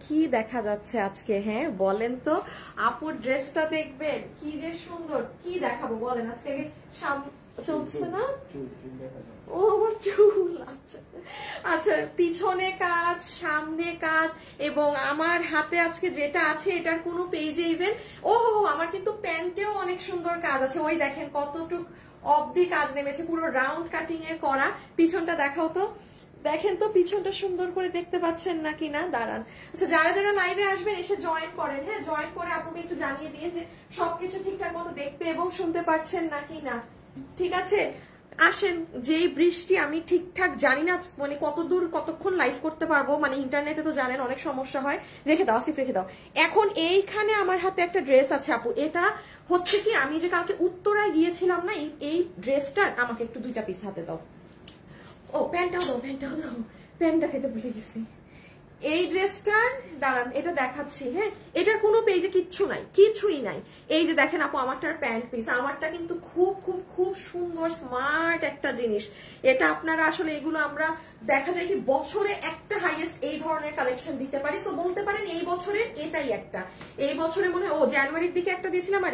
কি দেখা যাচ্ছে আজকে? হ্যাঁ বলেন তো আপুর ড্রেসটা দেখবেন কি যে সুন্দর। কি দেখাবো বলেন আজকে? চলছে না ও আমার চুল। আচ্ছা পিছনে কাজ সামনে কাজ এবং আমার হাতে আজকে যেটা আছে এটার কোনো পেজে ইভেন আমার কিন্তু প্যান্টেও অনেক সুন্দর কাজ আছে। ওই দেখেন কতটুক অবধি কাজ নেমেছে, পুরো রাউন্ড কাটিং এ করা। পিছনটা দেখাও তো, দেখেন তো পিছনটা সুন্দর করে দেখতে পাচ্ছেন নাকি না? দাঁড়ান। আচ্ছা যারা যারা লাইভে আসবেন এসে জয়েন করেন, হ্যাঁ জয়েন করে আপনাকে একটু জানিয়ে দিয়ে যে সবকিছু ঠিকঠাক মতো দেখতে এবং শুনতে পাচ্ছেন নাকি না। ঠিক আছে আসেন। যেই বৃষ্টি আমি ঠিকঠাক জানি না মানে কত দূর কতক্ষণ লাইভ করতে পারবো, মানে ইন্টারনেটে তো জানেন অনেক সমস্যা হয়। রেখে দাও আসিফ রেখে দাও। এখন এইখানে আমার হাতে একটা ড্রেস আছে আপু, এটা হচ্ছে কি আমি যে কালকে উত্তরায় গিয়েছিলাম না, এই ড্রেসটার আমাকে একটু 2টা পিস হাতে দাও। ও প্যান্টটাও দাও, প্যান্টটাও দাও, প্যান্ট দেখাইতে ভুলে গেছি। এই ড্রেসটার দাঁড়ান এটা দেখাচ্ছি। হ্যাঁ এটার কোনো পেজে কিচ্ছু নাই, কিছুই নাই। এই যে দেখেন আপু আমারটার প্যান্ট পিস, আমারটা কিন্তু খুব খুব খুব সুন্দর স্মার্ট একটা জিনিস। এটা আপনারা আসলে এগুলো আমরা দেখা যায় কি বছরে একটা হাইয়েস্ট এই ধরনের কালেকশন দিতে পারি। সো বলতে পারেন এই বছরের এটাই একটা। এই বছরে মনে হয় জানুয়ারির দিকে একটা দিয়েছিলাম, আর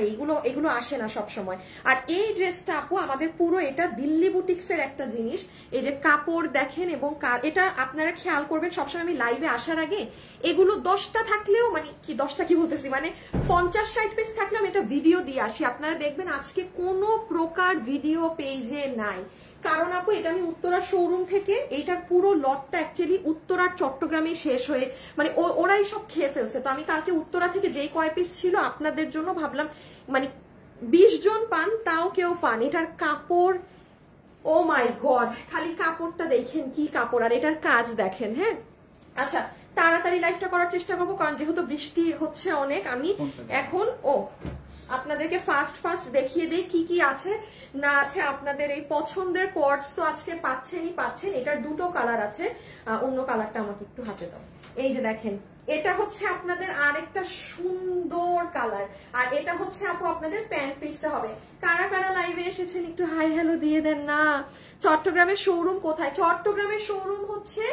এগুলো আসে না সব সময়। আর এই ড্রেসটা আপু আমাদের পুরো এটা দিল্লি বুটিক্স এর একটা জিনিস। এই যে কাপড় দেখেন এবং এটা আপনারা খেয়াল করবেন সবসময় আমি লাইভে আসার আগে এগুলো 10টা থাকলেও মানে কি 10টা কি বলতেছি মানে 50-60 পিস থাকলেও আমি এটা ভিডিও দিয়ে আসি। আপনারা দেখবেন আজকে কোনো প্রকার ভিডিও পেজে নাই, কারণ আপু এটা আমি উত্তরা শোরুম থেকে, এইটার পুরো লটটা অ্যাকচুয়ালি উত্তরার চট্টগ্রামে শেষ হয়ে মানে ওরাই সব খেয়ে ফেলছে। তো আমি কালকে উত্তরা থেকে যেই কয় পিস ছিল আপনাদের জন্য ভাবলাম মানে 20 জন পান তাও কেউ পান। এটার কাপড় ও মাই গড, খালি কাপড়টা দেখেন কি কাপড়, আর এটার কাজ দেখেন। হ্যাঁ আচ্ছা তাড়াতাড়ি লাইভটা করার চেষ্টা করবো কারণ যেহেতু বৃষ্টি হচ্ছে অনেক। আমি এখন আপনাদেরকে ফাস্ট দেখিয়ে দিই কি কি আছে না আছে। আপনাদের এই পছন্দের কোয়ার্টস তো আজকে পাচ্ছেন। এটার 2টো কালার আছে, অন্য কালারটা আমাকে একটু হাতে দাও। এই যে দেখেন এটা হচ্ছে আপনাদের আরেকটা সুন্দর কালার, আর এটা হচ্ছে আপু আপনাদের প্যান্ট পিসটা হবে। কারা কারা লাইভে এসেছেন একটু হাই হ্যালো দিয়ে দেন না। চট্টগ্রামের শোরুম কোথায়? চট্টগ্রামের শোরুম হচ্ছে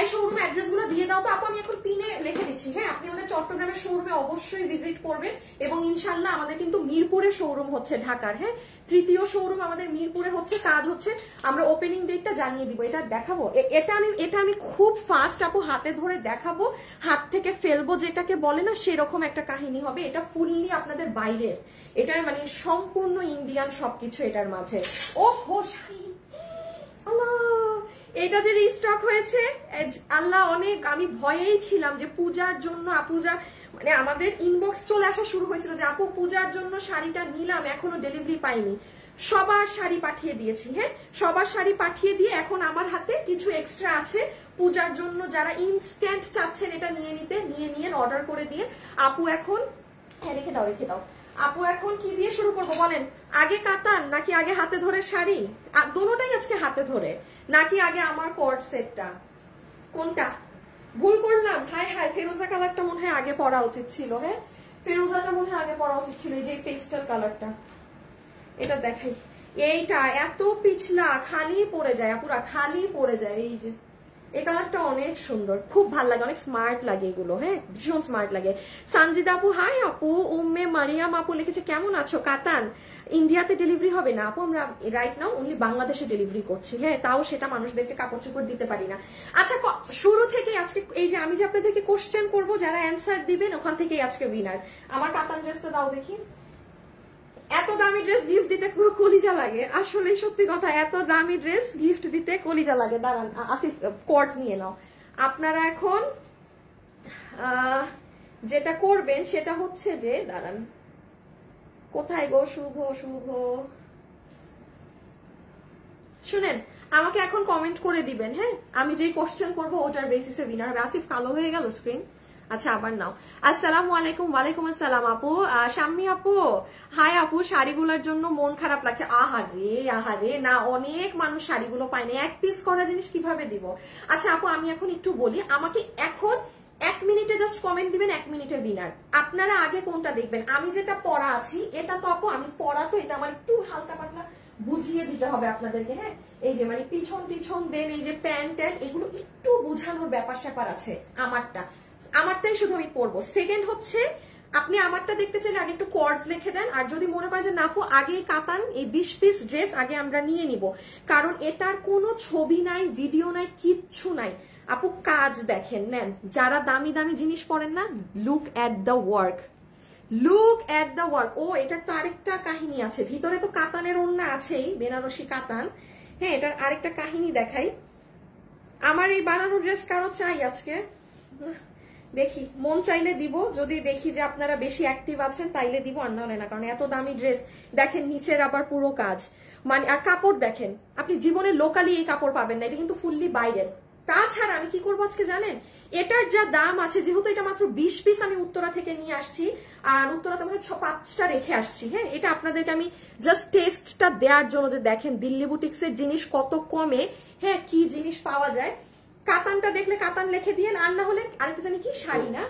এই শোরুম অ্যাড্রেস গুলো দিয়ে দাও তো আপু, আমি এখন পিনে লিখে দিচ্ছি। হ্যাঁ আপনি আমাদের চট্টগ্রামের শোরুমে অবশ্যই ভিজিট করবেন এবং ইনশাল্লাহ আমাদের কিন্তু মিরপুরে শোরুম হচ্ছে ঢাকার। হ্যাঁ 3য় শোরুম আমাদের মিরপুরে হচ্ছে, কাজ হচ্ছে। আমরা ওপেনিং ডেটটা জানিয়ে দিব। এটা দেখাবো, এটা আমি খুব ফাস্ট আপু হাতে ধরে দেখাবো, হাত থেকে ফেলবো যেটাকে বলে না সেরকম একটা কাহিনী হবে। এটা ফুললি আপনাদের বাইরের, এটা মানে সম্পূর্ণ ইন্ডিয়ান সবকিছু এটার মাঝে। শাড়ি আল্লাহ, এটা যে রিস্টক হয়েছে আল্লাহ অনেক, আমি ভয়েই ছিলাম যে পূজার জন্য আপুরা মানে আমাদের ইনবক্স চলে আসা শুরু হয়েছিল যে আপু পূজার জন্য শাড়িটা নিলাম এখনো ডেলিভারি পাইনি। সবার শাড়ি পাঠিয়ে দিয়েছি। হ্যাঁ সবার শাড়ি পাঠিয়ে দিয়ে এখন আমার হাতে কিছু এক্সট্রা আছে পূজার জন্য। যারা ইনস্ট্যান্ট চাচ্ছেন এটা নিয়ে অর্ডার করে দিয়ে আপু এখন রেখে দাও। আপু এখন কি দিয়ে শুরু করবো বলেন? আগে কাতান নাকি আগে হাতে ধরে শাড়ি? দোনোটাই আজকে হাতে ধরে, নাকি আগে আমার কোয়ার্ট সেটটা? কোনটা ভুল করলাম? হায় ফেরোজা কালারটা মনে হয় আগে পরা উচিত ছিল। হ্যাঁ ফেরোজাটা মনে হয় আগে পরা উচিত ছিল। এই যে পেস্টাল কালারটা এটা দেখাই, এইটা এত পিছলা খালি পড়ে যায় আপুরা, খালি পড়ে যায়। এই যে এই কালারটা অনেক সুন্দর, খুব ভালো লাগে, অনেক স্মার্ট লাগে এগুলো। হ্যাঁ ভীষণ স্মার্ট লাগে। সানজিদা আপু হাই আপু। উম্মে মারিয়াম আপু লিখেছে কেমন আছো? কাতান ইন্ডিয়াতে ডেলিভারি হবে না আপু, আমরা রাইট নাও অনলি বাংলাদেশে ডেলিভারি করছি। হ্যাঁ তাও সেটা মানুষদেরকে কাপড় চোপড় দিতে পারি না। আচ্ছা শুরু থেকে আজকে এই যে আমি যে আপনাদেরকে কোশ্চেন করবো, যারা অ্যান্সার দিবেন ওখান থেকেই আজকে উইনার। আমার কাতান ড্রেসটা দাও দেখি। এত দামি ড্রেস গিফট দিতে কলিজা লাগে, আসলে সত্যি কথা, এত দামি ড্রেস গিফট দিতে কলিজা লাগে। দাঁড়ান আসিফ কোয়ার্টস নিয়ে নাও। আপনারা এখন যেটা করবেন সেটা হচ্ছে যে দাঁড়ান কোথায় গো শুভ শুনেন আমাকে এখন কমেন্ট করে দিবেন। হ্যাঁ আমি যেই কোশ্চেন করবো ওটার বেসিসে উইনার হবে। আসিফ কালো হয়ে গেল স্ক্রিন। আচ্ছা আবার নাও। আসসালামু আলাইকুম। ওয়ালাইকুম আসসালাম আপু। শাম্মী আপু হাই আপু, শাড়িগুলোর জন্য মন খারাপ লাগছে। আহারে না, অনেক মানুষ শাড়িগুলো পায়নি, 1 পিস করা জিনিস কিভাবে দিব? আচ্ছা আপু আমি এখন একটু বলি, আমাকে এখন 1 মিনিটে জাস্ট কমেন্ট দিবেন, 1 মিনিটে উইনার। আপনারা আগে কোনটা দেখবেন? আমি যেটা পরা আছি এটা তো আপু আমি পরা, তো এটা আমার একটু হালকা পাতলা বুঝিয়ে দিতে হবে আপনাদেরকে। হ্যাঁ এই যে মানে পিছন দেন এই যে প্যান্ট এগুলো একটু বুঝানোর ব্যাপার স্যাপার আছে। আমারটা শুধু আমি পরবো। সেকেন্ড হচ্ছে আপনি আমারটা দেখতে চাইলে আগে একটু কর্ডস লিখে দেন, আর যদি মনে করেন যে না আপু আগে কাতান এই 20 পিস ড্রেস আগে আমরা নিয়ে নিব, কারণ এটার কোনো ছবি নাই, ভিডিও নাই, কিচ্ছু নাই। আপু কাজ দেখেন, নেন। যারা দামি দামি জিনিস পরেন না, look at the work, look at the work. ও এটার তো আরেকটা কাহিনী আছে, ভিতরে তো কাতানের ওড়না আছেই, বেনারসি কাতান। হ্যাঁ, এটার আরেকটা কাহিনী দেখাই। আমার এই বানানো ড্রেস কারো চাই আজকে? দেখি, মন চাইলে দিব, যদি দেখি যে আপনারা বেশি অ্যাক্টিভ আছেন তাইলে দিব, আর নাহলে না, কারণ এত দামি ড্রেস দেখেন, নিচের আবার পুরো কাজ, মানে আর কাপড় দেখেন, আপনি জীবনে লোকালি এই কাপড় পাবেন না, এটা কিন্তু ফুললি বাইরের। তাছাড়া আমি কি করবো আজকে জানেন, এটার যা দাম আছে, যেহেতু এটা মাত্র 20 পিস আমি উত্তরা থেকে নিয়ে আসছি, আর উত্তরাতে মানে 5টা রেখে আসছি। হ্যাঁ, এটা আপনাদেরকে আমি জাস্ট টেস্টটা দেওয়ার জন্য, যে দেখেন দিল্লি বুটিক্সের জিনিস কত কমে, হ্যাঁ কি জিনিস পাওয়া যায়। কাতানটা দেখলে কাতান লিখে দিয়ে, আর না হলে আরেকটা জানি কি শাড়ি, না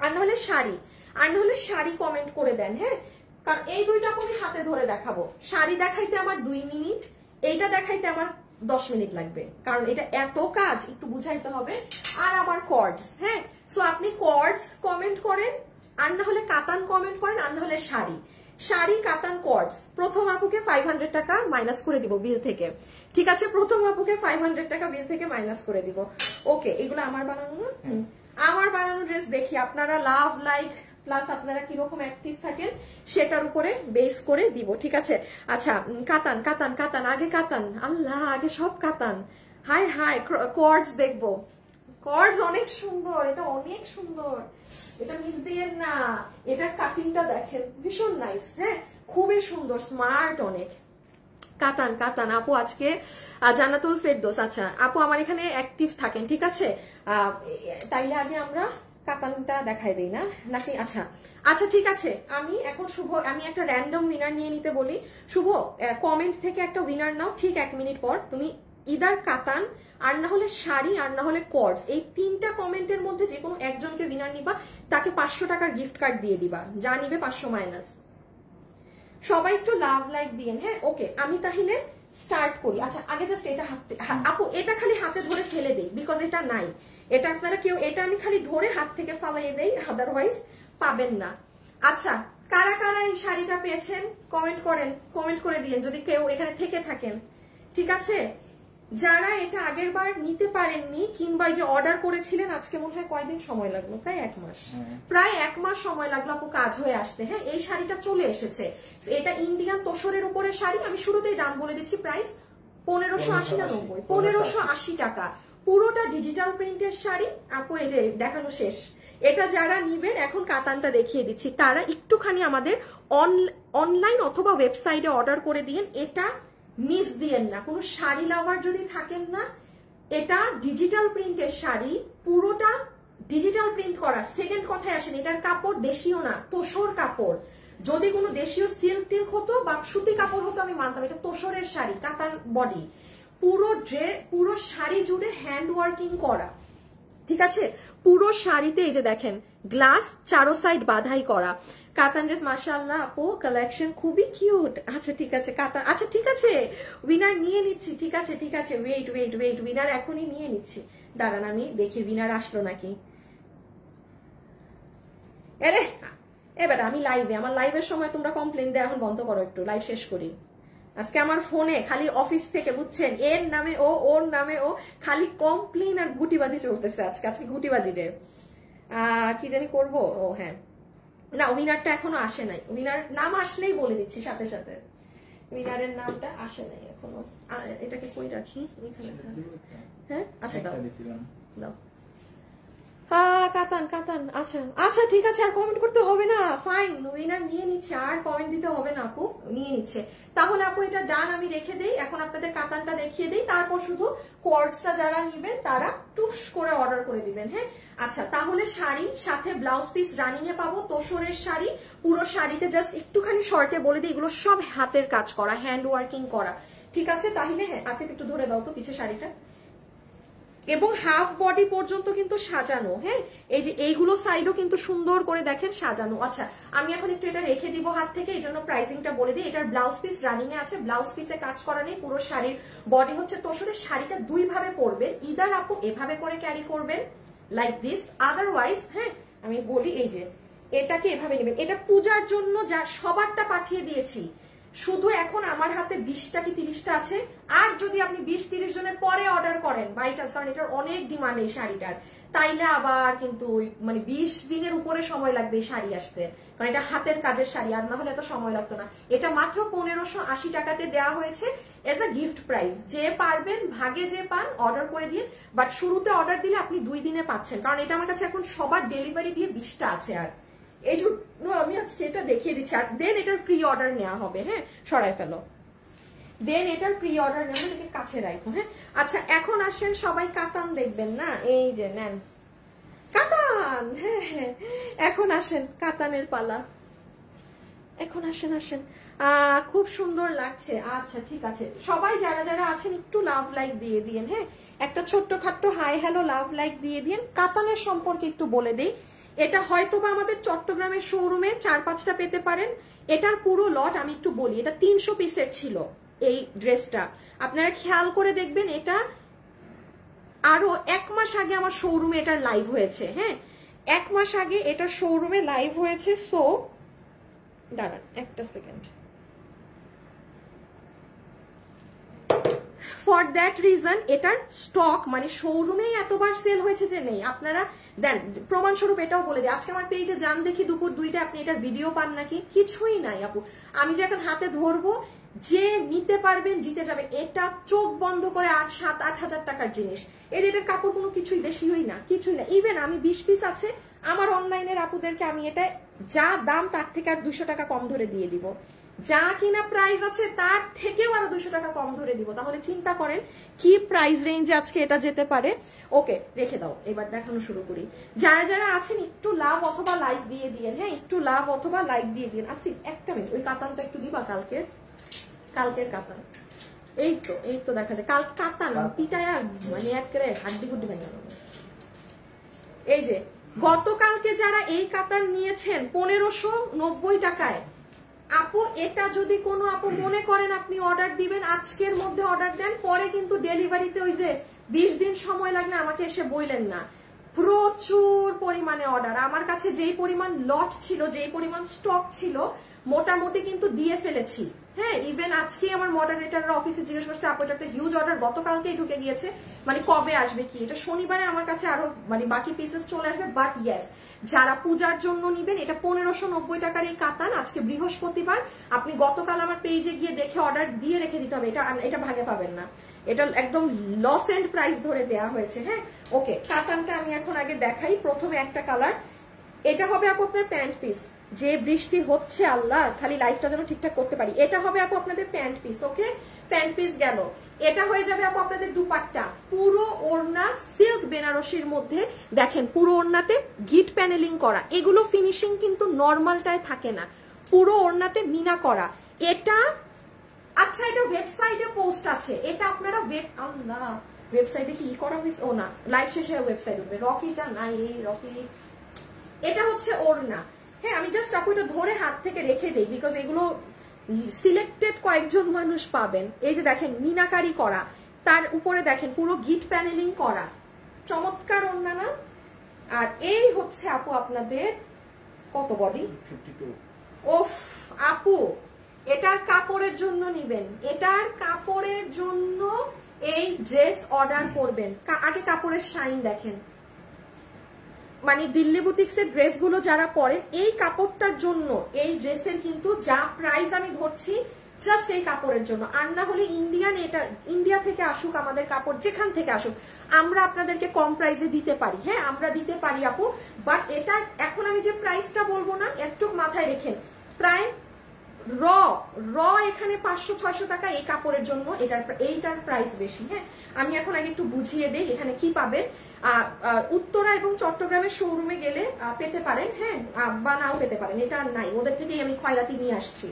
আর না হলে শাড়ি, আর না হলে শাড়ি কমেন্ট করে দেন। হ্যাঁ, কারণ এই দুইটা আমি হাতে ধরে দেখাবো। শাড়ি দেখাইতে আমার 2 মিনিট, এইটা দেখাইতে আমার 10 মিনিট লাগবে, কারণ এটা এত কাজ একটু বুঝাইতে হবে। আর আমার কর্ডস, হ্যাঁ, সো আপনি কর্ডস কমেন্ট করেন, আর না হলে কাতান কমেন্ট করেন, আর না হলে শাড়ি, শাড়ি কাতান কর্ডস। প্রথম আপুকে 500 টাকা মাইনাস করে দিব বিল থেকে, ঠিক আছে? প্রথম আপুকে 500 টাকা বিল থেকে মাইনাস করে দিব। ওকে, এগুলো আমার বানানো না, আমার বানানো ড্রেস। দেখি আপনারা লাভ, লাইক প্লাস আপনারা কিরকম অ্যাক্টিভ থাকেন সেটার উপরে বেস করে দিব, ঠিক আছে? আচ্ছা, কাতান কাতান কাতান, আগে কাতান, আল্লাহ আগে সব কাতান। হাই হাই, কর্ডস দেখবো, কর্ডস অনেক সুন্দর, এটা অনেক সুন্দর, এটা মিস দিয়ে না, এটার কাটিংটা দেখেন ভীষণ নাইস। হ্যাঁ, খুবই সুন্দর, স্মার্ট অনেক। কাতান কাতান আপু আজকে জান্নাতুল ফেরদৌস। আচ্ছা আপু আমার এখানে অ্যাক্টিভ থাকেন, ঠিক আছে? তাইলে আগে আমরা কাতানটা দেখাই দেই না নাকি? আচ্ছা আচ্ছা ঠিক আছে, আমি এখন শুভ, আমি একটা র্যান্ডম উইনার নিয়ে নিতে বলি। শুভ, কমেন্ট থেকে একটা উইনার নাও, ঠিক 1 মিনিট পর তুমি ইদার কাতান, আর না হলে শাড়ি, আর না হলে কর্ডস, এই 3টা কমেন্টের মধ্যে যে কোনো একজনকে উইনার নিবা, তাকে 500 টাকার গিফট কার্ড দিয়ে দিবা, যা নিবে 500 মাইনাস। সবাই একটু লাভ লাইক দিয়েন। হ্যাঁ, ওকে, আমি তাহলে স্টার্ট করি। আচ্ছা আগে জাস্ট এটা হাতে, আপু এটা খালি হাতে ধরে ফেলে দেই, বিকজ এটা নাই, এটা আপনারা কেউ, এটা আমি খালি ধরে হাত থেকে ফালাইয়ে দেই, আদারওয়াইজ পাবেন না। আচ্ছা, কারা কারা এই শাড়িটা পেয়েছেন কমেন্ট করেন, কমেন্ট করে দিয়েন যদি কেউ এখানে থেকে থাকেন, ঠিক আছে? যারা এটা আগের বার নিতে পারেননি, কিংবা যে অর্ডার করেছিলেন, আজকে মনে হয় কয়দিন সময় লাগলো, প্রায় 1 মাস, প্রায় 1 মাস সময় লাগলো আপু কাজ হয়ে আসতে। হ্যাঁ, এই শাড়িটা চলে এসেছে, এটা ইন্ডিয়ান তোসরের উপরে শাড়ি। আমি শুরুতেই দাম বলে দিচ্ছি, প্রাইস 1580 না 90, 1580 টাকা। পুরোটা ডিজিটাল প্রিন্টের শাড়ি আপু, এই যে দেখানো শেষ। এটা যারা নিবেন, এখন কাতানটা দেখিয়ে দিচ্ছি, তারা একটুখানি আমাদের অনলাইন অথবা ওয়েবসাইটে অর্ডার করে দিয়েন, এটা মিস দিয়েন না। কোনো শাড়ি লাভার যদি থাকেন না, এটা ডিজিটাল প্রিন্টের শাড়ি, পুরোটা ডিজিটাল প্রিন্ট করা। সেকেন্ড কথায় আসেন, এটার কাপড় দেশীয় না, তোসর কাপড়। যদি কোনো দেশীয় সিল্ক টিল্ক হতো বা সুতি কাপড় হতো আমি মানতাম, এটা তোসরের শাড়ি, কাতান বডি, পুরো শাড়ি জুড়ে হ্যান্ড ওয়ার্কিং করা, ঠিক আছে? পুরো শাড়িতে এই যে দেখেন গ্লাস, চারো সাইড বাধাই করা। কাতান ড্রেস মাশাআল্লাহ আপু, কালেকশন খুবই কিউট। আচ্ছা ঠিক আছে কাতান, আচ্ছা ঠিক আছে, উইনার নিয়ে নিচ্ছি, ঠিক আছে ঠিক আছে, ওয়েট ওয়েট ওয়েট, উইনার এখনই নিয়ে নিচ্ছি, দাঁড়ান আমি দেখি উইনার আসলো নাকি। আরে এবার আমি লাইভে, আমার লাইভের সময় তোমরা কমপ্লেন দেয়, এখন বন্ধ করো একটু, লাইভ শেষ করি। আজকে আমার ফোনে খালি অফিস থেকে, বুঝছেন, এর নামে ও, ওর নামে ও, খালি কমপ্লেন আর গুটিবাজি চলতেছে আজকে। আজকে গুটিবাজি রে, কি জানি করবো। ও হ্যাঁ, না উইনারটা এখনো আসে নাই, উইনার নাম আসলেই বলে দিচ্ছি সাথে সাথে, উইনারের নামটা আসে নাই এখনো। এটাকে কই রাখি, এখানে। হ্যাঁ আচ্ছা দাও দাও। কাতান কাতান, আচ্ছা আচ্ছা ঠিক আছে, আর কমেন্ট করতে হবে না, ফাইন, উইনার নিয়ে নিচ্ছে, আর কমেন্ট দিতে হবে না আপু, নিয়ে নিচ্ছে। তাহলে আপু এটা ডান, আমি রেখে দেই। এখন আপনাদের কাতানটা দেখিয়ে দেই, তারপর শুধু কর্ডসটা যারা নিবেন তারা টুস করে অর্ডার করে দিবেন। হ্যাঁ আচ্ছা, তাহলে শাড়ি সাথে ব্লাউজ পিস রানিং এ পাবো, তোসরের শাড়ি, পুরো শাড়িতে জাস্ট একটুখানি শর্টে বলে দিই, এগুলো সব হাতের কাজ করা, হ্যান্ড ওয়ার্কিং করা, ঠিক আছে? তাহলে হ্যাঁ আসিফ একটু ধরে দাও তো পিছে শাড়িটা, এবং হাফ বডি পর্যন্ত কিন্তু সাজানো। হ্যাঁ, এই যে এইগুলো সাইডও কিন্তু সুন্দর করে দেখেন সাজানো। আচ্ছা আমি এখন একটু এটা রেখে দিব হাত থেকে, এই জন্য প্রাইসিংটা বলে দিই। এটার ব্লাউজ পিস রানিং এ আছে, ব্লাউজ পিসে কাজ করা নেই, পুরো শাড়ির বডি হচ্ছে তোসরের। শাড়িটা 2 ভাবে পরবেন, ইদার আপু এভাবে করে ক্যারি করবেন লাইক দিস, আদারওয়াইজ হ্যাঁ আমি বলি এই যে এটাকে এভাবে নেবেন, এটা পূজার জন্য যা সবারটা পাঠিয়ে দিয়েছি, শুধু এখন আমার হাতে 20টা কি 30টা আছে। আর যদি আপনি 20-30 জনের পরে অর্ডার করেন বাই চান্স, কারণ এটার অনেক ডিমান্ড এই শাড়িটার, তাইলে আবার কিন্তু মানে 20 দিনের উপরে সময় লাগবে এই শাড়ি আসতে, কারণ এটা হাতের কাজের শাড়ি, আর না হলে এত সময় লাগতো না। এটা মাত্র 1580 টাকাতে দেওয়া হয়েছে এজ আ গিফট প্রাইস। যে পারবেন ভাগে যে পান অর্ডার করে দিন, বাট শুরুতে অর্ডার দিলে আপনি 2 দিনে পাচ্ছেন, কারণ এটা আমার কাছে এখন সবার ডেলিভারি দিয়ে 20টা আছে। আর এই জন্য আমি আজকে এটা দেখিয়ে দিচ্ছি। আর দেন এটার প্রি অর্ডার নেওয়া হবে, হ্যাঁ সরাই ফেলো, দেন এটার প্রি অর্ডার নেওয়া হবে, কাছে রাখো। হ্যাঁ আচ্ছা, এখন আসেন সবাই কাতান দেখবেন না, এই যে নেন কাতান। হ্যাঁ হ্যাঁ, এখন আসেন কাতানের পালা, এখন আসেন আসেন। খুব সুন্দর লাগছে। আচ্ছা ঠিক আছে, সবাই যারা যারা আছেন একটু লাভ লাইক দিয়ে দিন, হ্যাঁ একটা ছোট্ট খাট্ট হাই হ্যালো লাভ লাইক দিয়ে দিন। কাতানের সম্পর্কে একটু বলে দিই, এটা হয়তোবা আমাদের চট্টগ্রামের শোরুমে 4-5টা পেতে পারেন। এটার পুরো লট আমি একটু বলি, এটা 300 পিসের ছিল এই ড্রেসটা, আপনারা খেয়াল করে দেখবেন। এটা আরো 1 মাস আগে আমার শোরুমে এটার লাইভ হয়েছে, হ্যাঁ 1 মাস আগে এটা শোরুমে লাইভ হয়েছে। সো দাঁড়ান একটা সেকেন্ড, ফর দ্যাট রিজন এটার স্টক মানে শোরুমেই এতবার সেল হয়েছে যে নেই। আপনারা দেন প্রমাণস্বরূপ এটাও বলে দিই, আজকে আমার পেজে যান দেখি দুপুর 2টায় আপনি এটার ভিডিও পান নাকি? কিছুই নাই আপু, আমি যে এখন হাতে ধরবো, যে নিতে পারবেন জিতে যাবেন। এটা চোখ বন্ধ করে 7-8 হাজার টাকার জিনিস। এই যে এটার কাপড় কোনো কিছুই বেশি হই না, কিছুই না। ইভেন আমি 20 পিস আছে আমার অনলাইনের আপুদেরকে আমি এটা যা দাম তার থেকে আর 200 টাকা কম ধরে দিয়ে দিব, যা কিনা প্রাইস আছে তার থেকেও আরো 200 টাকা কম ধরে দিব। তাহলে চিন্তা করেন কি প্রাইস রেঞ্জে আজকে এটা যেতে পারে। ওকে রেখে দাও, এবার দেখানো শুরু করি। যারা যারা আছেন একটু লাভ অথবা লাইক দিয়ে দিন, হ্যাঁ একটু লাভ অথবা লাইক দিয়ে দিন। আসি একটা মিনিট, ওই কাতানটা একটু দিবা, কালকের কাতান। এই তো দেখা যায় কাল কাতান পিটায়া মানে একেবারে হাড্ডি গুড্ডি ভেঙে গেল। এই যে গতকালকে যারা এই কাতান নিয়েছেন 1590 টাকায়, আপু এটা যদি কোনো আপু মনে করেন আপনি অর্ডার দিবেন, আজকের মধ্যে অর্ডার দেন, পরে কিন্তু ডেলিভারিতে ওই যে 20 দিন সময় লাগবে আমাকে এসে বললেন না। প্রচুর পরিমাণে অর্ডার, আমার কাছে যেই পরিমাণ লট ছিল, যেই পরিমাণ স্টক ছিল, মোটামুটি কিন্তু দিয়ে ফেলেছি। হ্যাঁ ইভেন আজকে আমার মডারেটররা অফিসে জিজ্ঞেস করছে আপু এটা একটা হিউজ অর্ডার গতকালকেই ঢুকে গিয়েছে, মানে কবে আসবে কি? এটা শনিবারে আমার কাছে আরো মানে বাকি পিসেস চলে আসবে। বাট ইয়েস, যারা পূজার জন্য নিবেন, এটা 1590 টাকার এই কাতান, আজকে বৃহস্পতিবার, আপনি গতকাল আমার পেজে গিয়ে দেখে অর্ডার দিয়ে রেখে দিতে হবে, এটা ভাগে পাবেন না, এটা একদম লস এন্ড প্রাইস ধরে দেওয়া হয়েছে। হ্যাঁ ওকে, কাতানটা আমি এখন আগে দেখাই। প্রথমে একটা কালার, এটা হবে আপু আপনার প্যান্ট পিস। যে বৃষ্টি হচ্ছে আল্লাহ, খালি লাইফটা যেন ঠিকঠাক করতে পারি। এটা হবে আপু আপনাদের প্যান্ট পিস। ওকে প্যান্ট পিস গেল। এটা হয়ে যাবে আপু আপনাদের দুপাট্টা, পুরো ওড়না সিল্ক বেনারসির মধ্যে। দেখেন পুরো ওড়নাতে গিট প্যানেলিং করা, এগুলো ফিনিশিং কিন্তু নর্মালটায় থাকে না, পুরো ওড়নাতে মিনা করা। এটা আচ্ছা, এটা ওয়েবসাইটে পোস্ট আছে, এটা আপনারা ওয়েবসাইটে কি করা হয়েছে? ও না, লাইভ শেষে ওয়েবসাইট উঠবে। রকিটা নাই, এই রকি। এটা হচ্ছে ওড়না। হ্যাঁ আমি জাস্ট আপু এটা ধরে হাত থেকে রেখে দেই, বিকজ এগুলো সিলেক্টেড কয়েকজন মানুষ পাবেন। এই যে দেখেন মিনাকারি করা, তার উপরে দেখেন পুরো গিট প্যানেলিং করা, চমৎকার ওড়না না? আর এই হচ্ছে আপু আপনাদের কত বডি? 52। ওফ আপু, এটার কাপড়ের জন্য নিবেন, এটার কাপড়ের জন্য এই ড্রেস অর্ডার করবেন। আগে কাপড়ের শাইন দেখেন, মানে দিল্লি বুটিক্সের ড্রেসগুলো যারা পরেন, এই কাপড়টার জন্য এই ড্রেসের কিন্তু যা প্রাইস আমি ধরছি জাস্ট এই কাপড়ের জন্য। আর না হলে ইন্ডিয়ান, এটা ইন্ডিয়া থেকে আসুক আমাদের কাপড়, যেখান থেকে আসুক, আমরা আপনাদেরকে কম প্রাইসে দিতে পারি। হ্যাঁ আমরা দিতে পারি আপু, বাট এটা এখন আমি যে প্রাইসটা বলবো না, একটু মাথায় রেখেন, প্রায় র এখানে 500-600 টাকা এই কাপড়ের জন্য, এইটার প্রাইস বেশি। হ্যাঁ আমি এখন আগে একটু বুঝিয়ে দেই এখানে কি পাবেন। উত্তরা এবং চট্টগ্রামের শোরুমে গেলে পেতে পারেন, হ্যাঁ বা নাও পেতে পারেন, এটা নাই, ওদের থেকেই আমি খয়রাতি নিয়ে আসছি।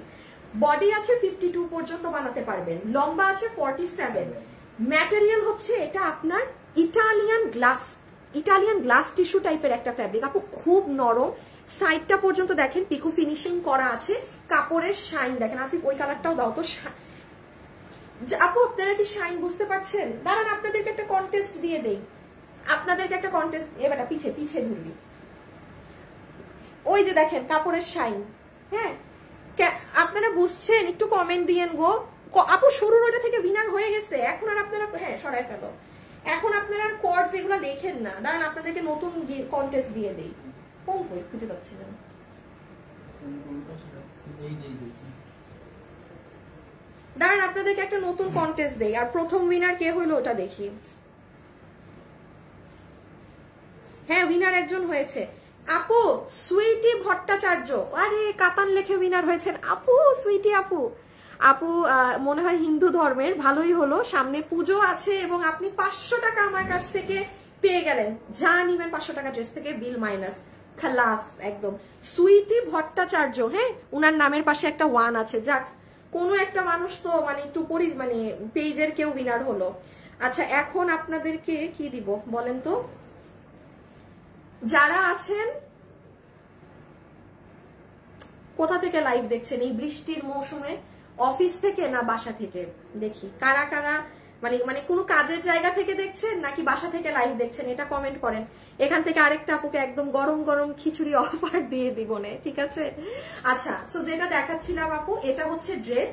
বডি আছে 52 পর্যন্ত বানাতে পারবেন, লম্বা আছে 47। ম্যাটেরিয়াল হচ্ছে এটা আপনার ইটালিয়ান গ্লাস টিস্যু টাইপের একটা ফ্যাব্রিক আপু, খুব নরম। সাইডটা পর্যন্ত দেখেন পিকো ফিনিশিং করা আছে, কাপড়ের শাইন দেখেন। আসিফ ওই কালারটাও দাও তো আপু, আপনারা কি শাইন বুঝতে পারছেন? দাঁড়ান আপনাদেরকে একটা কন্টেস্ট দিয়ে দেই, আপনাদেরকে একটা কন্টেস্ট। এবার পিছে ধরবি ওই যে দেখেন কাপড়ের শাইন। হ্যাঁ আপনারা বুঝছেন? একটু কমেন্ট দিয়েন গো। আপু শুরুর ওটা থেকে উইনার হয়ে গেছে, এখন আর আপনারা হ্যাঁ সরাই ফেলো। এখন আপনারা আর কোর্স এগুলো দেখেন না, দাঁড়ান আপনাদেরকে নতুন কন্টেস্ট দিয়ে দেই। কোন বই খুঁজে পাচ্ছি না, দাঁড়ান আপনাদেরকে একটা নতুন কন্টেস্ট দেই। আর প্রথম উইনার কে হইলো ওটা দেখি। হ্যাঁ উইনার একজন হয়েছে আপু, সুইটি ভট্টাচার্য। আরে কাতান লেখে উইনার হয়েছেন আপু, সুইটি আপু। আপু মনে হয় হিন্দু ধর্মের, ভালোই হলো, সামনে পুজো আছে এবং আপনি 500 টাকা আমার কাছ থেকে পেয়ে গেলেন। যা নিবেন 500 টাকা ড্রেস থেকে বিল মাইনাস, খালাস একদম। সুইটি ভট্টাচার্য, হ্যাঁ উনার নামের পাশে একটা 1 আছে। যাক কোনো একটা মানুষ তো মানে একটু মানে পেজের কেউ উইনার হলো। আচ্ছা এখন আপনাদেরকে কি দিব বলেন তো, যারা আছেন কোথা থেকে লাইভ দেখছেন এই বৃষ্টির মৌসুমে, অফিস থেকে না বাসা থেকে? দেখি কারা কারা মানে কোনো কাজের জায়গা থেকে দেখছেন নাকি বাসা থেকে লাইভ দেখছেন, এটা কমেন্ট করেন। এখান থেকে আরেকটা আপুকে একদম গরম গরম খিচুড়ি অফার দিয়ে দিব না, ঠিক আছে? আচ্ছা সো যেটা দেখাচ্ছিলাম আপু, এটা হচ্ছে ড্রেস।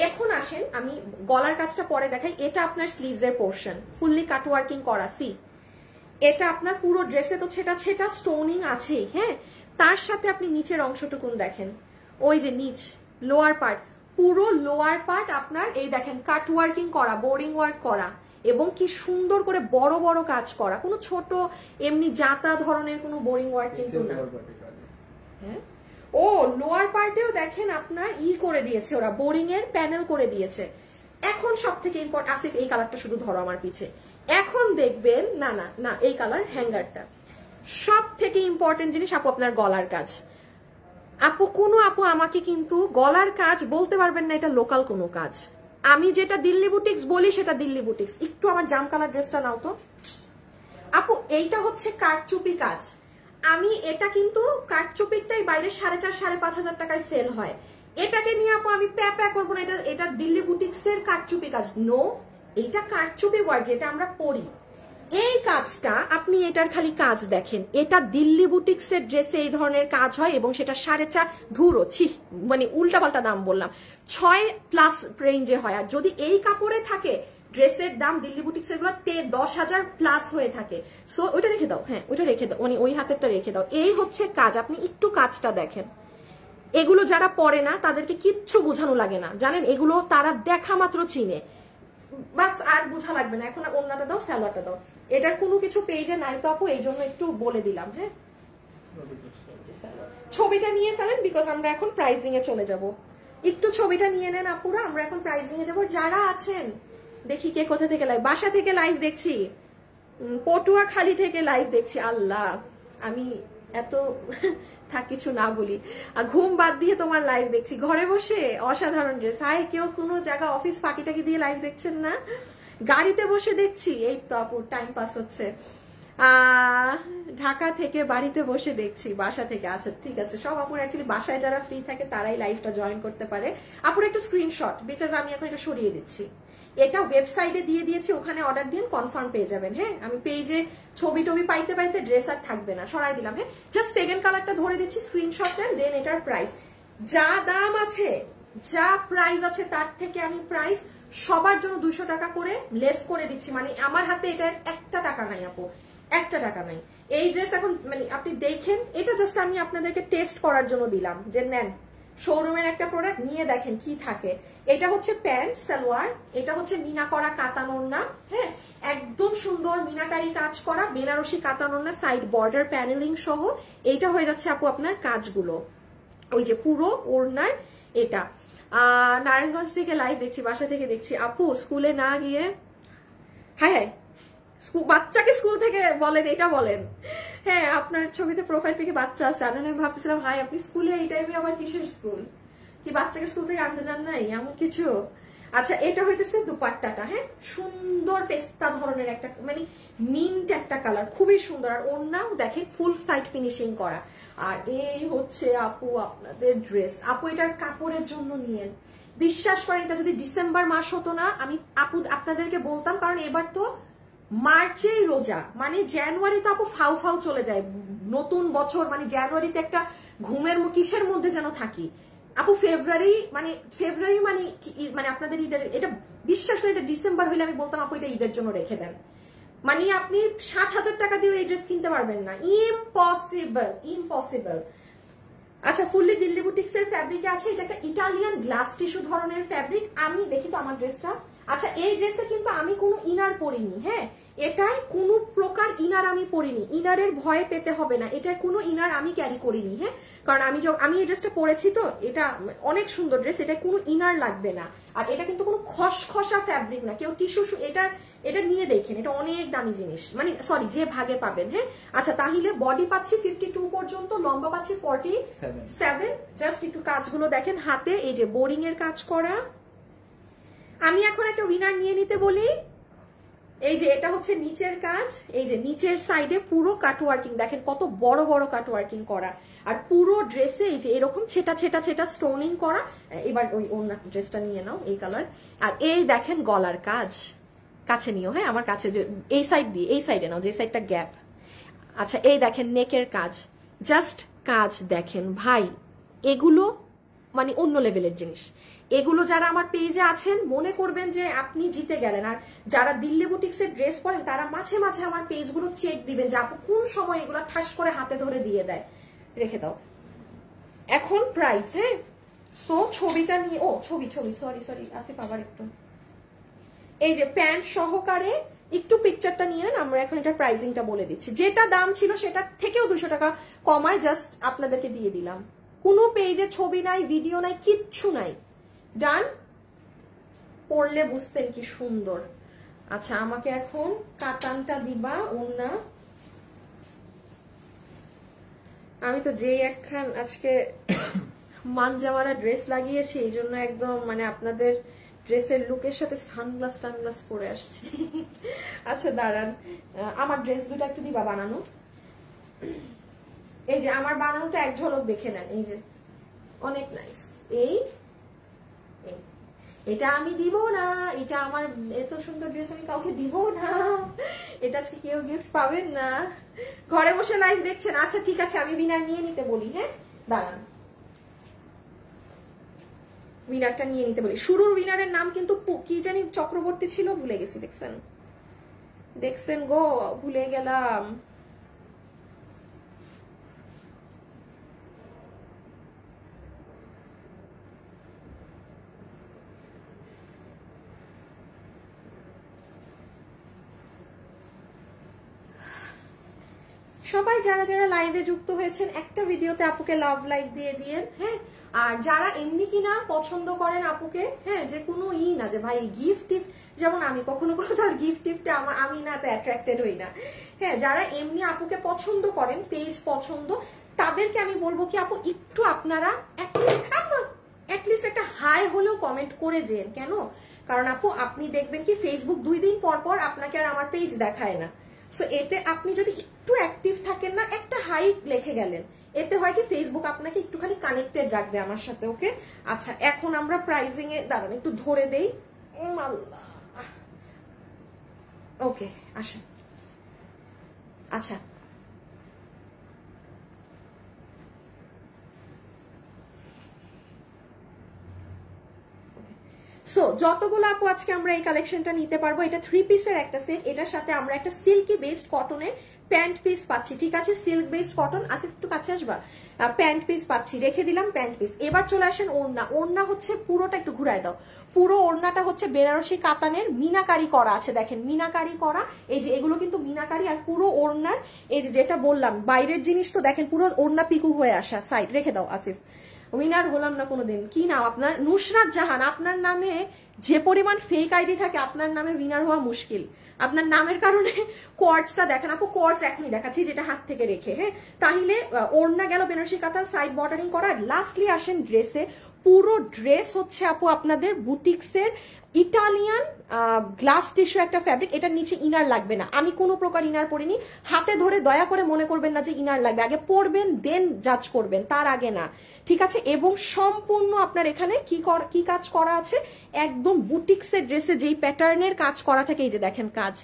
এখন আসেন আমি গলার কাজটা পরে দেখাই। এটা আপনার স্লিভস এর পোর্শন, ফুললি কাট ওয়ার্কিং করা। সি এটা আপনার পুরো ড্রেসে তো ছেটা স্টোনিং আছে, হ্যাঁ তার সাথে আপনি নিচের অংশটুকুন দেখেন, ওই যে নিচ লোয়ার পার্ট, পুরো লোয়ার পার্ট আপনার এই দেখেন কাট ওয়ার্কিং করা, বোরিং ওয়ার্ক করা এবং কি সুন্দর করে বড় বড় কাজ করা, কোনো ছোট এমনি জাতা ধরনের কোনো বোরিং ওয়ার্ক কিন্তু না। হ্যাঁ ও লোয়ার পার্টেও দেখেন আপনার করে দিয়েছে ওরা, বোরিং এর প্যানেল করে দিয়েছে। এখন সব থেকে ইম্পর্টেন্ট, আসিফ এই কালারটা শুধু ধরো আমার পিছে, এখন দেখবেন না না না এই কালার হ্যাঙ্গারটা সব থেকে ইম্পর্টেন্ট জিনিস আপু, আপনার গলার কাজ। আপু কোনো আপু আমাকে কিন্তু গলার কাজ বলতে পারবেন না এটা লোকাল কোনো কাজ। আমি যেটা দিল্লি বুটিক্স বলি সেটা দিল্লি বুটিক্স। একটু আমার জাম কালার ড্রেসটা নাও তো আপু, এইটা হচ্ছে কারচুপি কাজ। আমি এটা কিন্তু কারচুপিটাই বাইরে 4,500-5,500 টাকায় সেল হয়। এটাকে নিয়ে আপু আমি প্যা করবো না, এটা দিল্লি বুটিক্স এর কারচুপি কাজ। নো, এইটা কারচুপি ওয়ার্ড যেটা আমরা পরি, এই কাজটা আপনি এটার খালি কাজ দেখেন। এটা দিল্লি বুটিক্স এর ড্রেসে এই ধরনের কাজ হয় এবং সেটা 4.5 ধুরো মানে উল্টাপাল্টা দাম বললাম, 6+ রেঞ্জে হয়। আর যদি এই কাপড়ে থাকে ড্রেসের দাম দিল্লি বুটিক্স এর গুলো 10,000+ হয়ে থাকে। সো ওইটা রেখে দাও, হ্যাঁ ওইটা রেখে দাও, মানে ওই হাতেরটা রেখে দাও। এই হচ্ছে কাজ, আপনি একটু কাজটা দেখেন। এগুলো যারা পরে না তাদেরকে কিচ্ছু বোঝানো লাগে না, জানেন এগুলো তারা দেখা মাত্র চিনে, বাস আর বোঝা লাগবে না। এখন অন্যটা দাও, সালোয়ারটা দাও, এটার কোনো কিছু পেজে নাই তো আপু, এই জন্য একটু বলে দিলাম। হ্যাঁ ছবিটা নিয়ে ফেলেন, বিকজ আমরা এখন প্রাইজিং এ চলে যাব। একটু ছবিটা নিয়ে নেন আপুরা, আমরা এখন প্রাইজিং এ যাবো। যারা আছেন দেখি কে কোথা থেকে লাইভ, বাসা থেকে লাইভ দেখছি, পটুয়াখালী থেকে লাইভ দেখছি। আল্লাহ আমি এত থাক কিছু না বলি, ঘুম বাদ দিয়ে তোমার লাইভ দেখছি ঘরে বসে, অসাধারণ ড্রেস। হাই কেউ কোনো জায়গা অফিস ফাঁকি টাকি দিয়ে লাইভ দেখছেন না, গাড়িতে বসে দেখছি, এই তো আপু টাইম পাস হচ্ছে। ঢাকা থেকে বাড়িতে বসে দেখছি, বাসা থেকে। আচ্ছা ঠিক আছে, সব আপুর অ্যাকচুয়ালি বাসায় যারা ফ্রি থাকে তারাই লাইভটা জয়েন করতে পারে। আপুর একটু স্ক্রিনশট, বিকজ আমি এখন এটা সরিয়ে দিচ্ছি, এটা ওয়েবসাইটে দিয়ে দিয়েছি, ওখানে অর্ডার দিয়ে কনফার্ম পেয়ে যাবেন। হ্যাঁ আমি পেজে ছবি টবি পাইতে পাইতে ড্রেস আর থাকবে না, সরাই দিলাম। হ্যাঁ জাস্ট সেকেন্ড কালারটা ধরে দিচ্ছি স্ক্রিনশট নেন, দেন এটার প্রাইস যা দাম আছে, যা প্রাইস আছে তার থেকে আমি প্রাইস সবার জন্য 200 টাকা করে লেস করে দিচ্ছি। মানে আমার হাতে এটার 1 টাকা নাই আপু, 1 টাকা নাই। এই ড্রেস এখন মানে আপনি দেখেন, এটা জাস্ট আমি আপনাদেরকে টেস্ট করার জন্য দিলাম যে নেন শোরুমের একটা প্রোডাক্ট নিয়ে দেখেন কি থাকে। এটা হচ্ছে প্যান্ট সালোয়ার, এটা হচ্ছে মিনা করা কাতানোর না, হ্যাঁ একদম সুন্দর মিনাকারি কাজ করা বেনারসি কাতানোর না, সাইড বর্ডার প্যানেলিং সহ। এইটা হয়ে যাচ্ছে আপু আপনার কাজগুলো, ওই যে পুরো ওড়নার। এটা নারায়ণগঞ্জ থেকে লাইভ দেখছি, বাসা থেকে দেখছি আপু, স্কুলে না গিয়ে। হ্যাঁ হ্যাঁ বাচ্চাকে স্কুল থেকে বলেন, এটা বলেন। হ্যাঁ আপনার ছবিতে প্রোফাইল পিকে বাচ্চা আছে, আমি ভাবতেছিলাম হাই আপনি স্কুলে এই টাইমে আবার কিসের স্কুল, কি বাচ্চাকে স্কুল থেকে আনতে যান নাই এমন কিছু? আচ্ছা এটা হইতেছে দুপাট্টাটা, হ্যাঁ সুন্দর পেস্তা ধরনের একটা মানে মিন্ট একটা কালার, খুবই সুন্দর। আর ওড়নাও দেখেন ফুল সাইড ফিনিশিং করা। আর এই হচ্ছে আপু আপনাদের ড্রেস। আপু এটার কাপড়ের জন্য নিয়েন, বিশ্বাস করেন এটা যদি ডিসেম্বর মাস হতো না আমি আপু আপনাদেরকে বলতাম, কারণ এবার তো মার্চেই রোজা, মানে জানুয়ারি তো আপু ফাউ ফাউ চলে যায়, নতুন বছর মানে জানুয়ারিতে একটা ঘুমের কিসের মধ্যে যেন থাকি আপু। ফেব্রুয়ারি মানে আপনাদের ঈদের, এটা বিশ্বাস করে এটা ডিসেম্বর হইলে আমি বলতাম আপু এটা ঈদের জন্য রেখে দেন। মানে আপনি 7,000 টাকা দিয়ে এই ড্রেস কিনতে পারবেন না, ইম্পসিবল। আচ্ছা, ফুললি দিল্লি বুটিক্স এর ফ্যাব্রিকে আছে, এটা একটা ইটালিয়ান গ্লাস টিস্যু ধরনের ফ্যাব্রিক। আমি দেখি তো আমার ড্রেসটা। আচ্ছা, এই ড্রেসে কিন্তু আমি কোনো ইনার পরিনি, হ্যাঁ, এটাই কোনো প্রকার ইনার আমি পরিনি, ইনারের ভয়ে পেতে হবে না, এটা কোনো ইনার আমি ক্যারি করিনি, হ্যাঁ, কারণ আমি এই ড্রেসটা পরেছি তো, এটা অনেক সুন্দর ড্রেস, এটা কোনো ইনার লাগবে না। আর এটা কিন্তু কোনো খসখসা ফ্যাব্রিক না, কেউ টিস্যু এটা নিয়ে দেখেন, এটা অনেক দামি জিনিস, মানে সরি যে ভাগে পাবেন, হ্যাঁ। আচ্ছা, তাহলে বডি পাচ্ছি 52 পর্যন্ত, লম্বা পাচ্ছি 47। জাস্ট একটু কাজগুলো দেখেন, হাতে এই যে বোরিং এর কাজ করা। আমি এখন একটা উইনার নিয়ে নিতে বলি। এই যে এটা হচ্ছে নিচের কাজ, এই যে নিচের সাইডে পুরো কাট ওয়ার্কিং, দেখেন কত বড় বড় কাট ওয়ার্কিং করা, আর পুরো ড্রেসে এই যে এরকম ছেটা স্টোনিং করা। এবার ওই অন্য ড্রেসটা নিয়ে নাও, এই কালার। আর এই দেখেন গলার কাজ, কাছে নিও, হ্যাঁ, আমার কাছে, যে এই সাইড দিয়ে, এই সাইডে নাও যে সাইডটা গ্যাপ। আচ্ছা, এই দেখেন নেকের কাজ, জাস্ট কাজ দেখেন ভাই, এগুলো মানে অন্য লেভেলের জিনিস। এগুলো যারা আমার পেজে আছেন মনে করবেন যে আপনি জিতে গেলেন। আর যারা দিল্লি বুটিক্সের ড্রেস পরেন তারা মাঝে মাঝে আমার পেজগুলো চেক দিবেন যে আপু কোন সময় এগুলো ঠাস করে হাতে ধরে দিয়ে দেয়। রেখে দাও এখন প্রাইস, হ্যাঁ। সো ছবিটা নিয়ে, ছবি সরি আসিফ, আবার একটু এই যে প্যান্ট সহকারে একটু পিকচারটা নিয়ে নেন, আমরা এখন এটা প্রাইসিংটা বলে দিচ্ছি। যেটা দাম ছিল সেটা থেকেও 200 টাকা কমায় জাস্ট আপনাদেরকে দিয়ে দিলাম। কোনো পেজে ছবি নাই, ভিডিও নাই, কিচ্ছু নাই। ডান, পড়লে বুঝতেন কি সুন্দর। আচ্ছা, আমাকে এখন কাতানটা দিবা ওন্না। আমি তো যে একখান আজকে মানজামারা ড্রেস লাগিয়েছি, এই জন্য একদম মানে আপনাদের ড্রেসের লুকের সাথে সানগ্লাস পরে আসছি। আচ্ছা দাঁড়ান, আমার ড্রেস দুটো একটু দিবা বানানো। এই যে আমার বানানোটা এক ঝলক দেখে নেন, এই যে অনেক নাইস। এটা আমি দিব না, এটা আমার এত সুন্দর ড্রেস আমি কাউকে দিব না, এটা আজকে কেউ গিফট পাবেন না। ঘরে বসে লাইভ দেখছেন, আচ্ছা ঠিক আছে, আমি উইনার নিয়ে নিতে বলি, হ্যাঁ দাঁড়ান, উইনারটা নিয়ে নিতে বলি। শুরুর উইনারের নাম কিন্তু কি জানি চক্রবর্তী ছিল, ভুলে গেছি। দেখছেন গো, ভুলে গেলাম। সবাই যারা যারা লাইভে যুক্ত হয়েছেন একটা ভিডিওতে আপুকে লাভ লাইক দিয়ে দিয়েন, হ্যাঁ। আর যারা এমনি কিনা পছন্দ করেন আপুকে, হ্যাঁ, যে কোনো না যে ভাই গিফট টিফট, যেমন আমি কখনো তার গিফট টিফটে আমি না তো অ্যাট্রাক্টেড হই না, হ্যাঁ। যারা এমনি আপুকে পছন্দ করেন, পেজ পছন্দ, তাদেরকে আমি বলবো কি আপু একটু আপনারা অ্যাটলিস্ট একটা হাই হলেও কমেন্ট করে যেন। কেন? কারণ আপু আপনি দেখবেন কি ফেসবুক 2 দিন পর পর আপনাকে আর আমার পেজ দেখায় না। সো এতে আপনি যদি একটু অ্যাক্টিভ থাকেন না, একটা হাই লিখে গেলেন, এতে হয় কি ফেসবুক আপনাকে একটুখানি কানেক্টেড রাখবে আমার সাথে, ওকে। আচ্ছা, এখন আমরা প্রাইজিং এ দাঁড়ান একটু ধরে দেই, ওকে আসেন। আচ্ছা, সো যতগুলো আপু আজকে আমরা এই কালেকশনটা নিতে পারবো, এটা 3 পিসের একটা সেট, এটার সাথে আমরা একটা সিল্কি বেসড কটনের প্যান্ট পিস পাচ্ছি, ঠিক আছে। সিল্ক বেসড কটন আছে, একটু কাছে আসবা, প্যান্ট পিস পাচ্ছি, রেখে দিলাম প্যান্ট পিস। এবার চলে আসেন ওড়না। ওড়না হচ্ছে পুরোটা একটু ঘুরায় দাও, পুরো ওড়নাটা হচ্ছে বেনারসি কাতানের মিনাকারি করা আছে, দেখেন মিনাকারি করা, এই যে এগুলো কিন্তু মিনাকারি। আর পুরো ওড়নার এই যেটা বললাম বাইরের জিনিস তো দেখেন, পুরো ওড়না পিকু হয়ে আসা। সাইড রেখে দাও আসিফ, উইনার হলাম না কোনোদিন। কি নাম আপনার? নুসরাত জাহান। আপনার নামে যে পরিমাণ ফেক আইডি থাকে, আপনার নামে উইনার হওয়া মুশকিল। আপনার নামের কারণে কোয়ার্ডসটা দেখেন আপু, কোয়ার্ডস এখনই দেখাচ্ছি যেটা হাত থেকে রেখে, হ্যাঁ। তাহলে ওড়না গেল বেনারসি কাতান, সাইড বর্ডারিং করা। লাস্টলি আসেন ড্রেসে। পুরো ড্রেস হচ্ছে আপু আপনাদের বুটিক্সের ইটালিয়ান গ্লাস টিস্যু একটা ফ্যাব্রিক, এটার নিচে ইনার লাগবে না। আমি কোনো প্রকার ইনার পরিনি, হাতে ধরে দয়া করে মনে করবেন না যে ইনার লাগবে, আগে পরবেন দেন জাজ করবেন, তার আগে না, ঠিক আছে। এবং সম্পূর্ণ আপনার এখানে কি কাজ করা আছে, একদম বুটিক্সের ড্রেসে যেই প্যাটার্নের কাজ করা থাকে, এই যে দেখেন কাজ,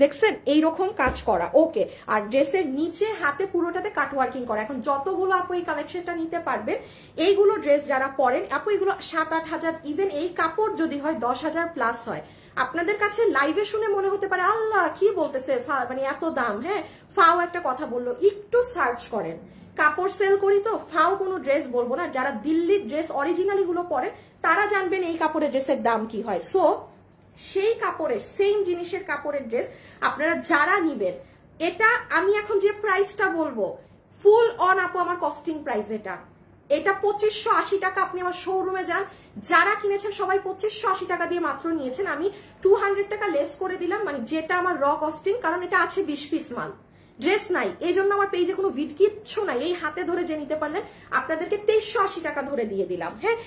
দেখছেন এইরকম কাজ করা, ওকে। আর ড্রেসের নিচে হাতে পুরোটাতে কাটওয়ার্কিং করা। এখন যতগুলো আপু এই কালেকশনটা নিতে পারবেন, এইগুলো ড্রেস যারা পরেন আপু, এগুলো 7-8 হাজার, ইভেন এই কাপড় যদি হয় 10,000 প্লাস হয়। আপনাদের কাছে লাইভে শুনে মনে হতে পারে আল্লাহ কি বলতেছে, মানে এত দাম। হ্যাঁ, ফাও একটা কথা বললো, একটু সার্চ করেন। কাপড় সেল করি তো, ফাও কোনো ড্রেস বলবো না। যারা দিল্লির ড্রেস অরিজিনালি গুলো পরেন তারা জানবেন এই কাপড়ের ড্রেসের দাম কি হয়। সো সেই কাপড়ের, সেম জিনিসের কাপড়ের ড্রেস আপনারা যারা নিবেন, এটা আমি এখন যে প্রাইসটা বলবো ফুল অন আপু আমার কস্টিং প্রাইস। এটা 2580 টাকা। আপনি আমার শোরুমে যান, যারা কিনেছেন সবাই 2580 টাকা দিয়ে মাত্র নিয়েছেন। আমি 200 টাকা লেস করে দিলাম, মানে যেটা আমার র কস্টিং, কারণ এটা আছে 20 পিস মাল, ড্রেস নাই। এই জন্য আমার পেজে কোনো কিচ্ছু নাই। এই হাতে ধরে যে নিতে পারলেন আপনাদেরকে 2380 টাকা ধরে দিয়ে দিলাম। হ্যাঁ,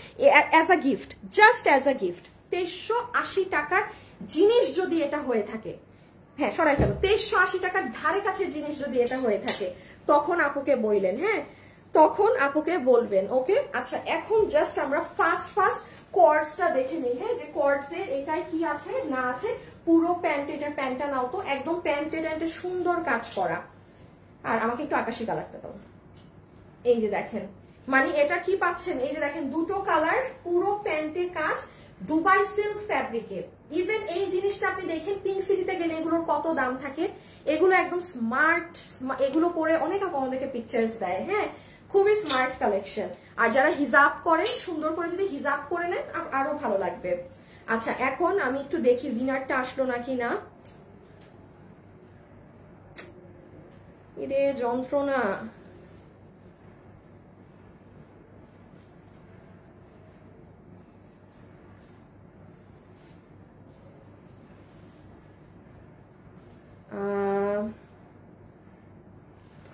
as a gift, just as a gift. 2380 টাকার জিনিস যদি এটা হয়ে থাকে, হ্যাঁ সরাই ফেলো, 2380 টাকার ধারে কাছের জিনিস যদি এটা হয়ে থাকে, তখন আপুকে বললেন, হ্যাঁ তখন আপুকে বলবেন, ওকে। আচ্ছা, এখন জাস্ট আমরা ফার্স্ট কর্ডসটা দেখে নিই। হ্যাঁ, যে কর্ডসের এটাই কি আছে না আছে। পুরো প্যান্টের প্যান্টটা নাও তো, একদম প্যান্টে সুন্দর কাজ করা। আর আমাকে একটু আকাশি কালারটা দাও। এই যে দেখেন, মানে এটা কি পাচ্ছেন, এই যে দেখেন দুটো কালার, পুরো প্যান্টে কাজ, দুবাই সিল্ক ফ্যাব্রিকে। ইভেন এই জিনিসটা আপনি দেখেন পিঙ্ক সিটিতে গেলে এগুলোর কত দাম থাকে। এগুলো একদম স্মার্ট, এগুলো পরে অনেক আপু আমাদেরকে পিকচার্স দেয়। হ্যাঁ, খুবই স্মার্ট কালেকশন। আর যারা হিজাব করেন, সুন্দর করে যদি হিজাব করে নেন আরো ভালো লাগবে। আচ্ছা, এখন আমি একটু দেখি উইনারটা আসলো নাকি না। এরে যন্ত্রণা।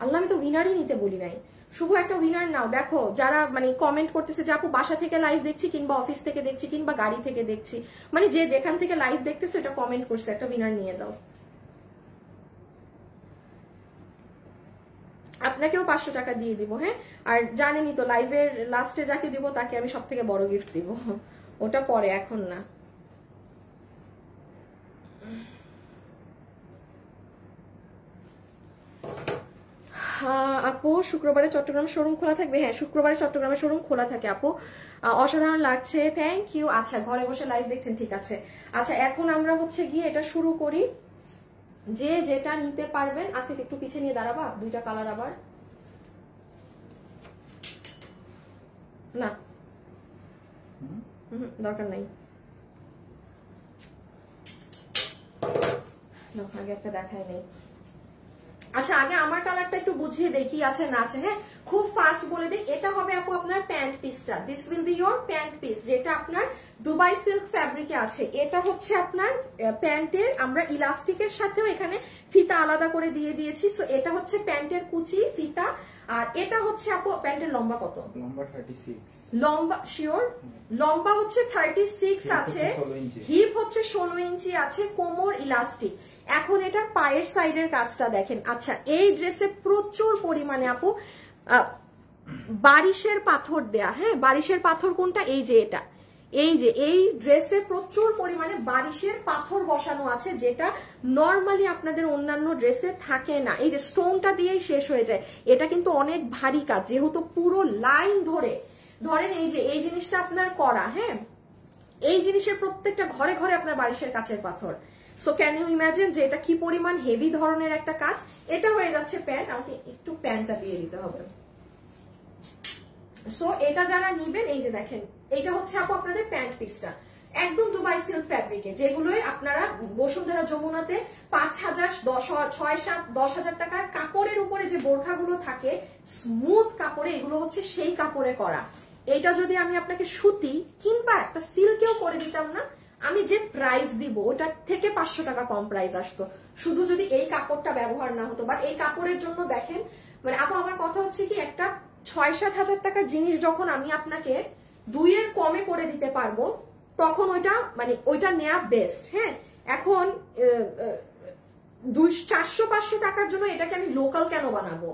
আল্লাহ, আমি তো উইনারই নিতে বলি নাই, শুভ একটা উইনার নাও। দেখো যারা মানে কমেন্ট করতেছে যে আপু বাসা থেকে লাইভ দেখছি, কিংবা অফিস থেকে দেখছি, কিংবা গাড়ি থেকে দেখছি, মানে যে যেখান থেকে লাইভ দেখতেছে এটা কমেন্ট করছে, একটা উইনার নিয়ে দাও। আপনাকেও 500 টাকা দিয়ে দিব। হ্যাঁ, আর জানেনই তো লাইভের লাস্টে যাকে দিব তাকে আমি সব থেকে বড় গিফট দিব, ওটা পরে, এখন না। আপু শুক্রবারে চট্টগ্রাম শোরুম খোলা থাকবে? হ্যাঁ, শুক্রবারে চট্টগ্রামের শোরুম খোলা থাকে আপু। অসাধারণ লাগছে, থ্যাংক ইউ। আচ্ছা, ঘরে বসে লাইভ দেখছেন, ঠিক আছে। আচ্ছা, এখন আমরা হচ্ছে গিয়ে এটা শুরু করি। যে যেটা নিতে পারবেন, আসিফ একটু পিছিয়ে নিয়ে দাঁড়াবা, দুইটা কালার আবার না, দরকার নাই, আগে একটা দেখায় নেই। আচ্ছা, আগে আমার কালারটা একটু বুঝিয়ে দেই কি আছে না আছে। হ্যাঁ, খুব ফাস্ট বলে দিই, এটা হবে আপু আপনার প্যান্ট পিসটা। This will be your pant piece, যেটা আপনার দুবাই সিল্ক ফ্যাব্রিকে আছে। এটা হচ্ছে আপনার প্যান্টের, আমরা ইলাস্টিকের সাথেও এখানে ফিতা আলাদা করে দিয়ে দিয়েছি। সো এটা হচ্ছে প্যান্টের কুচি ফিতা। আর এটা হচ্ছে আপু প্যান্টের লম্বা কত? লম্বা 36। লম্বা শিওর? লম্বা হচ্ছে 36 আছে, হিপ হচ্ছে 16 ইঞ্চি আছে, কোমর ইলাস্টিক। এখন এটার পায়ের সাইডের কাজটা দেখেন। আচ্ছা, এই ড্রেসে প্রচুর পরিমাণে আপু বারিশের পাথর দেয়া। হ্যাঁ, বারিশের পাথর কোনটা? এই যে এটা, এই যে এই ড্রেসে প্রচুর পরিমাণে বারিশের পাথর বসানো আছে, যেটা নর্মালি আপনাদের অন্যান্য ড্রেসে থাকে না। এই যে স্টোনটা দিয়েই শেষ হয়ে যায়। এটা কিন্তু অনেক ভারী কাজ, যেহেতু পুরো লাইন ধরে ধরেন এই যে এই জিনিসটা আপনার করা। হ্যাঁ, এই জিনিসের প্রত্যেকটা ঘরে ঘরে আপনার বারিশের কাচের পাথর। সো ক্যান ইউ ইমাজিন যে এটা কি পরিমাণ হেভি ধরনের একটা কাজ। এটা হয়ে যাচ্ছে প্যান্ট, আমাকে একটু প্যান্টটা দিয়ে দিতে হবে। সো এটা যারা নিবেন, এই যে দেখেন, এটা হচ্ছে আপু আপনাদের প্যান্ট পিসটা, একদম দুবাই সিল্ক ফ্যাব্রিকে, যেগুলোই আপনারা বসুন্ধরা যমুনাতে 5,000, 6, 7, 10,000 টাকার কাপড়ের উপরে যে বোরখাগুলো থাকে স্মুথ কাপড়ে, এগুলো হচ্ছে সেই কাপড়ে করা। এটা যদি আমি আপনাকে সুতি কিংবা একটা সিল্কেও করে দিতাম না, আমি যে প্রাইস দিব ওটার থেকে 500 টাকা কম প্রাইস আসতো, শুধু যদি এই কাপড়টা ব্যবহার না হতো। বাট এই কাপড়ের জন্য দেখেন, মানে আপু আমার কথা হচ্ছে কি, একটা 6-7 হাজার টাকার জিনিস যখন আমি আপনাকে 2-এর কমে করে দিতে পারবো, তখন ওইটা মানে ওইটা নেওয়া বেস্ট। হ্যাঁ, এখন 400-500 টাকার জন্য এটাকে আমি লোকাল কেন বানাবো?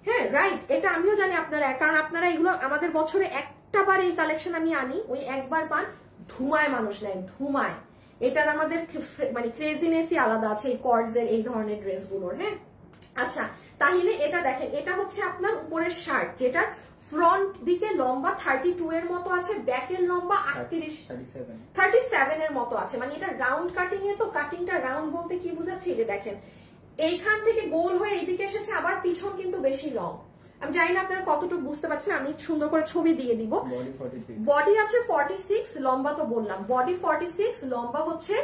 হ্যাঁ, রাইট, এটা আমিও জানি আপনারা, কারণ আপনারা এগুলো আমাদের বছরে একটা বার এই কালেকশন আমি আনি, ওই একবার পান, ধুমায় মানুষ নেয়, ধুমায়। এটার আমাদের মানে ক্রেজিনেসই আলাদা আছে এই কর্ডসের এই ধরনের ড্রেসগুলোর। হ্যাঁ আচ্ছা, তাহলে এটা দেখেন, এটা হচ্ছে আপনার উপরের শার্ট, যেটা ফ্রন্ট দিকে লম্বা 32 এর মতো আছে, ব্যাকের লম্বা 37 এর মতো আছে। মানে এটা রাউন্ড কাটিং এ, তো কাটিংটা রাউন্ড বলতে কি বুঝাচ্ছি, যে দেখেন এইখান থেকে গোল হয়ে এইদিকে এসেছে, আবার পিছন কিন্তু বেশি লং। আমি জানি না আপনারা কতটুকু বুঝতে পারছেন, আমি সুন্দর করে ছবি দিয়ে দিব। বডি আছে 46, লম্বা তো বললাম, বডি 46, লম্বা হচ্ছে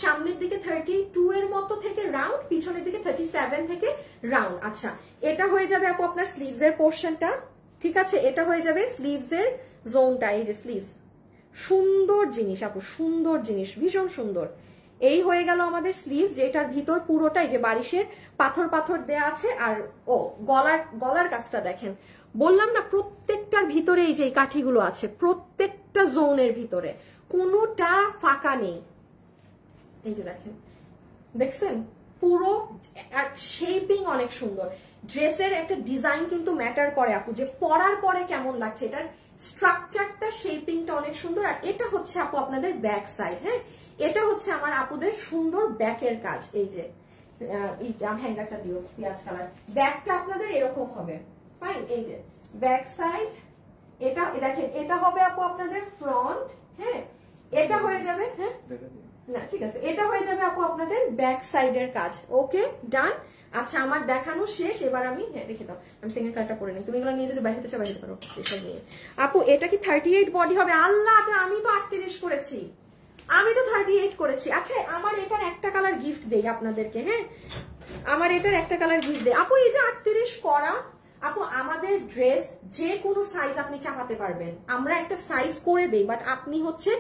সামনের দিকে 32 এর মতো থেকে রাউন্ড, পিছনের দিকে 37 থেকে রাউন্ড। আচ্ছা, এটা হয়ে যাবে আপু আপনার স্লিভস এর পোর্শনটা, ঠিক আছে, এটা হয়ে যাবে স্লিভস এর জোনটা। এই যে স্লিভস, সুন্দর জিনিস আপু, সুন্দর জিনিস, ভীষণ সুন্দর। এই হয়ে গেল আমাদের স্লিভস, যেটার ভিতর পুরোটাই যে বারিশের পাথর পাথর দেয়া আছে। আর ও গলার কাজটা দেখেন, বললাম না প্রত্যেকটার ভিতরে এই যে কাঠিগুলো আছে, প্রত্যেকটা জোনের ভিতরে কোনোটা ফাঁকা নেই। এই যে দেখেন, দেখছেন পুরো, আর শেপিং অনেক সুন্দর। ড্রেসের একটা ডিজাইন কিন্তু ম্যাটার করে আপু, যে পরার পরে কেমন লাগছে, এটার স্ট্রাকচারটা শেপিংটা অনেক সুন্দর। আর এটা হচ্ছে আপু আপনাদের ব্যাক সাইড। হ্যাঁ, এটা হচ্ছে আমার আপুদের সুন্দর ব্যাকের কাজ। এই যে হ্যাঙ্গারটা দিও পেঁয়াজ কালার, ব্যাকটা আপনাদের এরকম হবে, ফাইন। এই যে ব্যাক সাইড, এটা দেখেন, এটা হবে আপু আপনাদের ফ্রন্ট। হ্যাঁ, এটা হয়ে যাবে, হ্যাঁ না ঠিক আছে, এটা হয়ে যাবে আপু আপনাদের ব্যাক সাইডের কাজ। ওকে ডান। আচ্ছা, আমার দেখানো শেষ, এবার আমি রেখে দাও, আমি সিঙ্গেল কালারটা পরে নিই, তুমি এগুলো নিয়ে যদি বাইরে চাও বাইরে পারো এসব নিয়ে। আপু এটা কি 38 বডি হবে? আল্লাহ, আমি তো 38 করেছি, আমি তো 38 করেছি। আচ্ছা, আমার এটার একটা কালার গিফট দেই আপনাদেরকে। হ্যাঁ, আমার এটার একটা কালার গিফট দেই আপু। এই যে 38 করা আপু, আমাদের ড্রেস যে কোনো সাইজ আপনি চাপাতে পারবেন, আমরা একটা সাইজ করে দেই, বাট আপনি হচ্ছে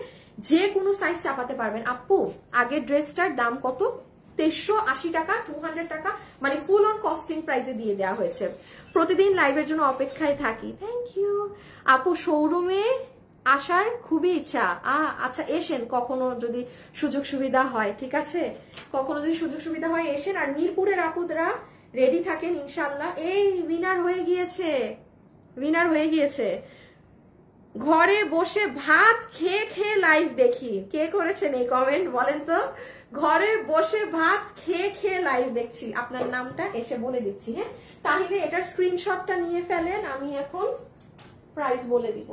যে কোনো সাইজ চাপাতে পারবেন। আপু আগের ড্রেসটার দাম কত? 2380 টাকা, 200 টাকা, মানে ফুল অন কস্টিং প্রাইসে দিয়ে দেওয়া হয়েছে। প্রতিদিন লাইভের জন্য অপেক্ষায় থাকি, থ্যাংক ইউ আপু। শোরুমে আসার খুবই ইচ্ছা। আচ্ছা, এসেন কখনো যদি সুযোগ সুবিধা হয়, ঠিক আছে, কখনো যদি সুযোগ সুবিধা হয় এসেন। আর মিরপুরের আপুদরা রেডি থাকেন ইনশাল্লাহ। এই উইনার হয়ে গিয়েছে, উইনার হয়ে গিয়েছে। ঘরে বসে ভাত খেয়ে খেয়ে লাইভ দেখি, কে করেছেন এই কমেন্ট বলেন তো? ঘরে বসে ভাত খেয়ে খেয়ে লাইভ দেখছি, আপনার নামটা এসে বলে দিচ্ছি। হ্যাঁ, তাহলে এটার স্ক্রিনশটটা নিয়ে ফেলেন, আমি এখন প্রাইস বলে দিব।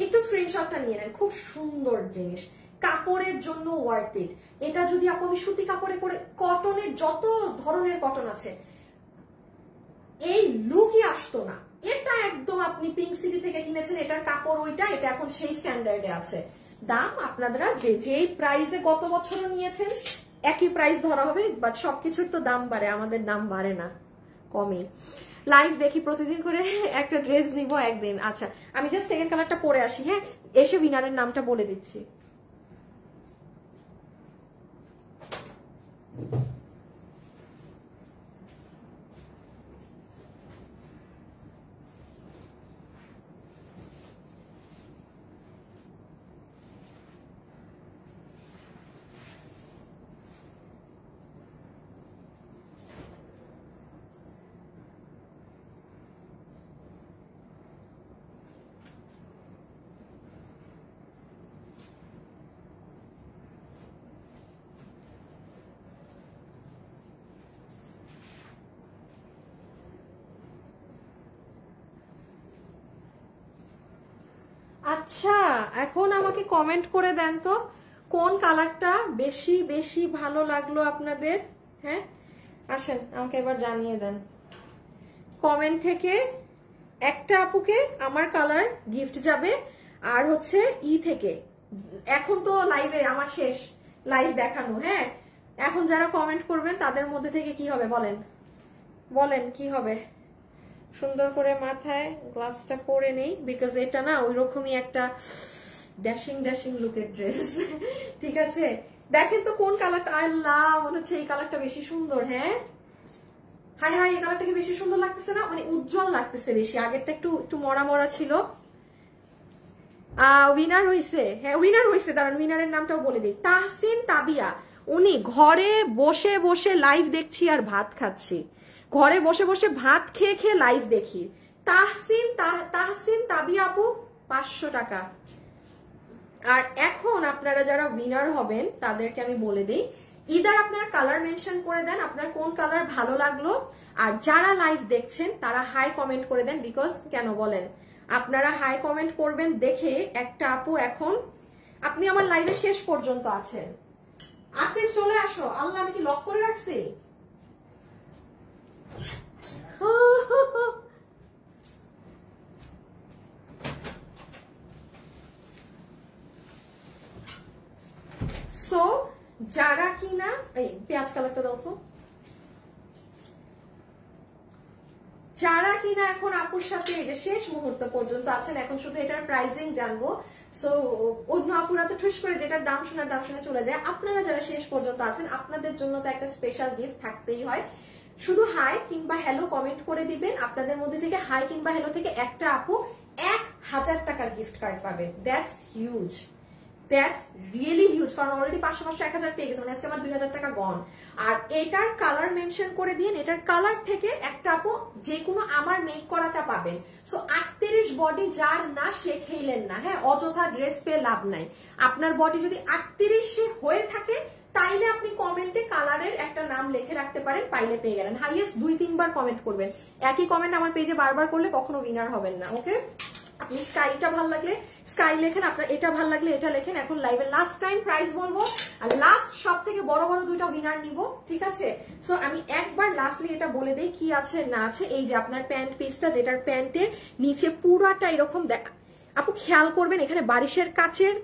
একটু স্ক্রিনশটটা নিয়ে নেন, খুব সুন্দর জিনিস, কাপড়ের জন্য ওয়ার্থ ইট। এটা যদি আপনি সুতি কাপড়ে করে, কটনের যত ধরনের কটন আছে, এই লুকই আসতো না। এটা একদম আপনি পিঙ্ক সিটি থেকে কিনেছেন, এটার কাপড় ওইটা, এটা এখন সেই স্ট্যান্ডার্ডে আছে। দাম আপনারা যেই প্রাইসে গত বছরও নিয়েছেন একই প্রাইস ধরা হবে, বাট সবকিছুর তো দাম বাড়ে, আমাদের দাম বাড়ে না, কমই। লাইভ দেখি প্রতিদিন করে, একটা ড্রেস নিব একদিন। আচ্ছা, আমি জাস্ট সেকেন্ড কালারটা পরে আসি। হ্যাঁ, এসে উইনারের নামটা বলে দিচ্ছি। আচ্ছা, এখন আমাকে কমেন্ট করে দেন তো কোন কালারটা বেশি বেশি ভালো লাগলো আপনাদের। হ্যাঁ, আসেন আমাকে এবার জানিয়ে দেন কমেন্ট থেকে। একটা আপুকে আমার কালার গিফট যাবে, আর হচ্ছে থেকে, এখন তো লাইভে আমার শেষ লাইভ দেখানো। হ্যাঁ, এখন যারা কমেন্ট করবেন তাদের মধ্যে থেকে কি হবে বলেন, বলেন কি হবে? সুন্দর করে মাথায় গ্লাসটা পরে নেই, বিকজ এটা না ওই রকমই একটা ড্যাশিং ড্যাশিং লুকের ড্রেস। ঠিক আছে, দেখেন তো কোন কালারটা, আল্লাহ মনে হচ্ছে এই কালারটা বেশি সুন্দর। হ্যাঁ, হাই হাই, এই কালারটাকে বেশি সুন্দর লাগতেছে না, মানে উজ্জ্বল লাগতেছে বেশি, আগেরটা একটু একটু মরা মরা ছিল। উইনার হইছে, হ্যাঁ উইনার হইছে, দাঁড়ান উইনারের নামটাও বলে দিই, তাহসিন তাবিয়া। উনি ঘরে বসে বসে লাইভ দেখছি আর ভাত খাচ্ছি, ঘরে বসে বসে ভাত খেয়ে খেয়ে লাইভ দেখি। তাহসিন তাবিয়া আপু 500 টাকা, আর এখন আপনারা যারা উইনার হবেন তাদেরকে আমি বলে দিই, ইদার আপনারা কালার মেনশন করে দেন আপনার কোন কালার ভালো লাগলো, আর যারা লাইভ দেখছেন তারা হাই কমেন্ট করে দেন। বিকজ কেন বলেন, আপনারা হাই কমেন্ট করবেন দেখে একটা আপু, এখন আপনি আমার লাইভে শেষ পর্যন্ত আছেন, আসিফ চলে আসো। আল্লাহ, আমি কি লক করে রাখছি? সো যারা কিনা এই পেঁয়াজ কালারটা দাও তো, যারা কিনা এখন আপুর সাথে এই যে শেষ মুহূর্ত পর্যন্ত আছেন, এখন শুধু এটার প্রাইসিং জানবো। সো অন্য আপুরা তো ঠুস করে যেটার দাম শোনার দাম শুনে চলে যায়, আপনারা যারা শেষ পর্যন্ত আছেন আপনাদের জন্য তো একটা স্পেশাল গিফট থাকতেই হয়। শুধু হাই কিংবা হ্যালো কমেন্ট করে দিবেন, আপনাদের মধ্যে থেকে হাই কিংবা হ্যালো থেকে একটা আপু 1000 টাকার গিফট কার্ড পাবেন। That's huge, that's really huge, কারণ অলরেডি 500 পেয়ে গেছে, মানে আজকে আমার 2000 টাকা গন। আর এটার কালার মেনশন করে দিন, এটার কালার থেকে একটা আপু যে কোনো আমার মেক করাটা পাবেন। সো 38 বডি যার না সে খেলেন না, হ্যাঁ, অযথা ড্রেস পেয়ে লাভ নাই। আপনার বডি যদি 38 হয়ে থাকে তাইলে আপনি কমেন্টে কালারের একটা নাম লিখে রাখতে পারেন, পাইলে পেয়ে গেলেন। হাইয়েস্ট 2-3 বার কমেন্ট করবেন, একই কমেন্ট আমার পেজে বারবার করলে কখনো উইনার হবেন না। ওকে, আপনি স্কাইটা ভালো লাগলে স্কাই লেখেন, আপনার এটা ভালো লাগলে এটা লেখেন। এখন লাইভে লাস্ট টাইম প্রাইস বলবো, আর লাস্ট সব থেকে বড় বড় 2টা উইনার নিব, ঠিক আছে? সো আমি একবার লাস্টলি এটা বলে দেই কি আছে না আছে। এই যে আপনার প্যান্ট পিসটা, যেটার প্যান্টের নিচে পুরাটা এরকম, আপু খেয়াল করবেন এখানে বারিশের কাচের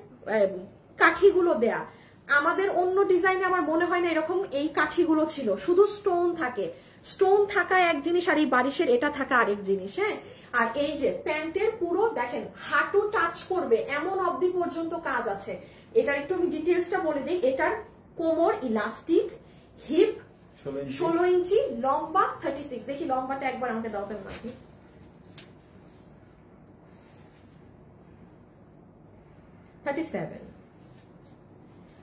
কাঠিগুলো দেয়া। আমাদের অন্য ডিজাইনে আমার মনে হয় না এরকম এই কাঠিগুলো ছিল, শুধু স্টোন থাকে। স্টোন থাকা এক জিনিস আর এই বারিশের এটা থাকা আরেক জিনিস, হ্যাঁ। আর এই যে প্যান্টের পুরো দেখেন হাঁটু টাচ করবে এমন অবধি পর্যন্ত কাজ আছে। এটার একটু আমি ডিটেলসটা বলে দিই, এটার কোমর ইলাস্টিক, হিপ 16 ইঞ্চি, লম্বা 36। দেখি লম্বাটা একবার আমাকে দাও তো, 37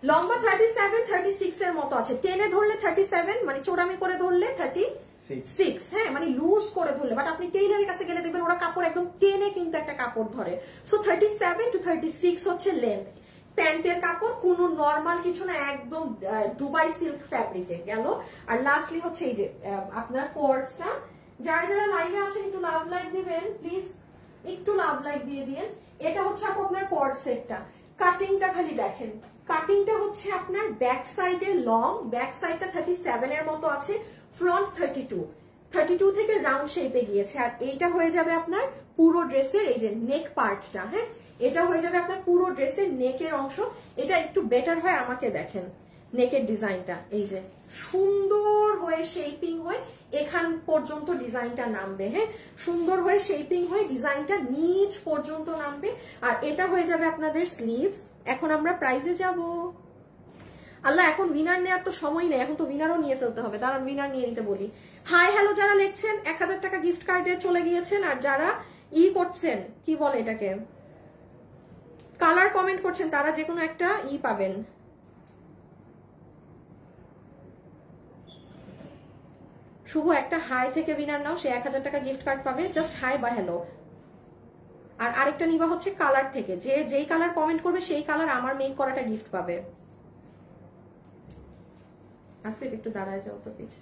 লম্বা, 37 36 এর মতো আছে। টেনে ধরলে 37, মানে চোরামি করে ধরলে 36, হ্যাঁ, মানে লুজ করে ধরলে। বাট আপনি টেইলারের কাছে গেলে দেখবেন ওরা কাপড় একদম টেনে কিন্তু একটা কাপড় ধরে। সো 37 to 36 হচ্ছে লেন্থ। প্যান্টের কাপড় কোনো নর্মাল কিছু না, একদম দুবাই সিল্ক ফ্যাব্রিকে গেল। আর লাস্টলি হচ্ছে এই যে আপনার কোর্সটা, যারা যারা লাইভে আছেন একটু লাভ লাইক দিবেন প্লিজ, একটু লাভ লাইক দিয়ে দিন। এটা হচ্ছে আপনার কোর্স সেটটা, কাটিংটা খালি দেখেন। কাটিংটা হচ্ছে আপনার ব্যাক সাইডে লং, ব্যাক সাইডটা 37 এর মতো আছে, ফ্রন্ট 32 থেকে রাউন্ড শেপে গিয়েছে। আর এইটা হয়ে যাবে আপনার পুরো ড্রেসের এই যে নেক পার্টটা, হ্যাঁ, এটা হয়ে যাবে আপনার পুরো ড্রেসের নেকের অংশ। এটা একটু বেটার হয় আমাকে দেখেন নেকের ডিজাইনটা, এই যে সুন্দর হয়ে শেপিং হয়ে এখান পর্যন্ত ডিজাইনটা নামবে, হ্যাঁ, সুন্দর হয়ে শেপিং হয়ে ডিজাইনটা নিচ পর্যন্ত নামবে। আর এটা হয়ে যাবে আপনাদের স্লিভস। এখন আমরা প্রাইজে যাব। আল্লাহ, এখন উইনার নেওয়ার তো সময় নেই, এখন তো উইনারও নিয়ে ফেলতে হবে, তারা উইনার নিয়ে নিতে বলি। হাই হ্যালো যারা লিখছেন 1000 টাকা গিফট কার্ডে চলে গিয়েছেন। আর যারা করছেন কি বলে এটাকে, কালার কমেন্ট করছেন, তারা যে কোনো একটা পাবেন। শুভ একটা হাই থেকে উইনার নাও, সে 1000 টাকা গিফট কার্ড পাবে, জাস্ট হাই বা হ্যালো। আর আরেকটা নিবা হচ্ছে কালার থেকে, যে যেই কালার কমেন্ট করবে সেই কালার আমার মেক করাটা গিফট পাবে। আসিফ একটু দাঁড়ায় যাও তো পিছে।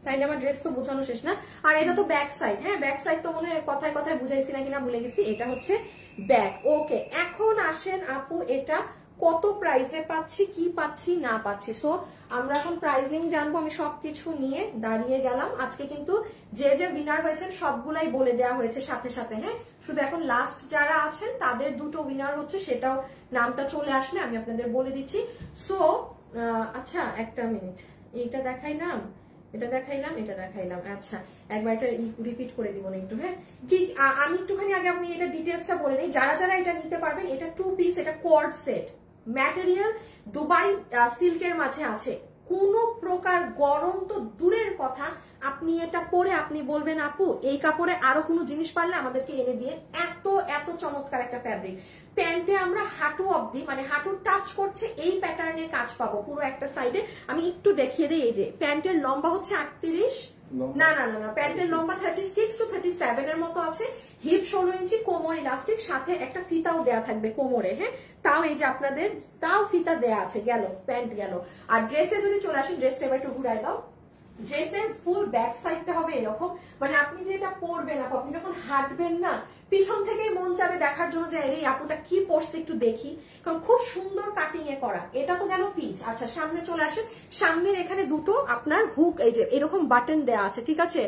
তাইলে আমার ড্রেস তো বোঝানো শেষ না। আর এটা তো ব্যাক সাইড, হ্যাঁ, ব্যাক সাইড তো মনে হয় কথায় কথায় বুঝাইছি না কিনা ভুলে গেছি, এটা হচ্ছে ব্যাক। ওকে, এখন আসেন আপু এটা কত প্রাইসে পাচ্ছি, কি পাচ্ছি না পাচ্ছি। সো আমরা এখন প্রাইজিং জানবো। আমি সবকিছু নিয়ে দাঁড়িয়ে গেলাম। আজকে কিন্তু যে যে উইনার হয়েছেন সবগুলাই বলে দেওয়া হয়েছে সাথে সাথে, হ্যাঁ, শুধু এখন লাস্ট যারা আছেন তাদের 2টো উইনার হচ্ছে, সেটাও নামটা চলে আসলে আমি আপনাদের বলে দিচ্ছি। সো আচ্ছা একটা মিনিট, এইটা দেখাইলাম, এটা দেখাইলাম, এটা দেখাইলাম, আচ্ছা একবার এটা রিপিট করে দিব না একটু, হ্যাঁ, কি আমি একটুখানি আগে আপনি এটা ডিটেলসটা বলে নেই। যারা যারা এটা নিতে পারবেন, এটা 2 পিস, এটা কোয়ার্ড সেট ম্যাটেরিয়াল, দুবাই সিল্কের মাঝে আছে, কোনো প্রকার গরম তো দূরের কথা, আপনি এটা পরে আপনি বলবেন আপু এই কাপড়ে আরো কোনো জিনিস পারলে আমাদেরকে এনে দিয়ে। এত এত চমৎকার একটা ফ্যাব্রিক। প্যান্টে আমরা হাঁটু অবধি মানে হাঁটু টাচ করছে এই প্যাটার্নে কাজ পাবো পুরো একটা সাইডে। আমি একটু দেখিয়ে দিই, এই যে প্যান্টের লম্বা হচ্ছে 38, না না না না, প্যান্টের লম্বা 36 to 37 এর মতো আছে, হিপ 16 ইঞ্চি, কোমর ইলাস্টিক, সাথে একটা ফিতাও দেয়া থাকবে কোমরে। হ্যাঁ, তাও এই যে আপনাদের তাও ফিতা দেয়া আছে, গেল প্যান্ট গেল। আর ড্রেসে যদি চলে আসেন, ড্রেসটা এবার একটু ঘুরাই দাও। ড্রেসের ফুল ব্যাক সাইডটা হবে এরকম, মানে আপনি যেটা পরবেন আপনি যখন হাঁটবেন না, পিছন থেকেই মন চাবে দেখার জন্য যে এই আপুটা কি পরছে একটু দেখি, কারণ খুব সুন্দর কাটিং এ করা। এটা তো গেল পিচ। আচ্ছা, সামনে চলে আসেন। সামনের এখানে দুটো আপনার হুক এই যে এরকম বাটন দেয়া আছে, ঠিক আছে?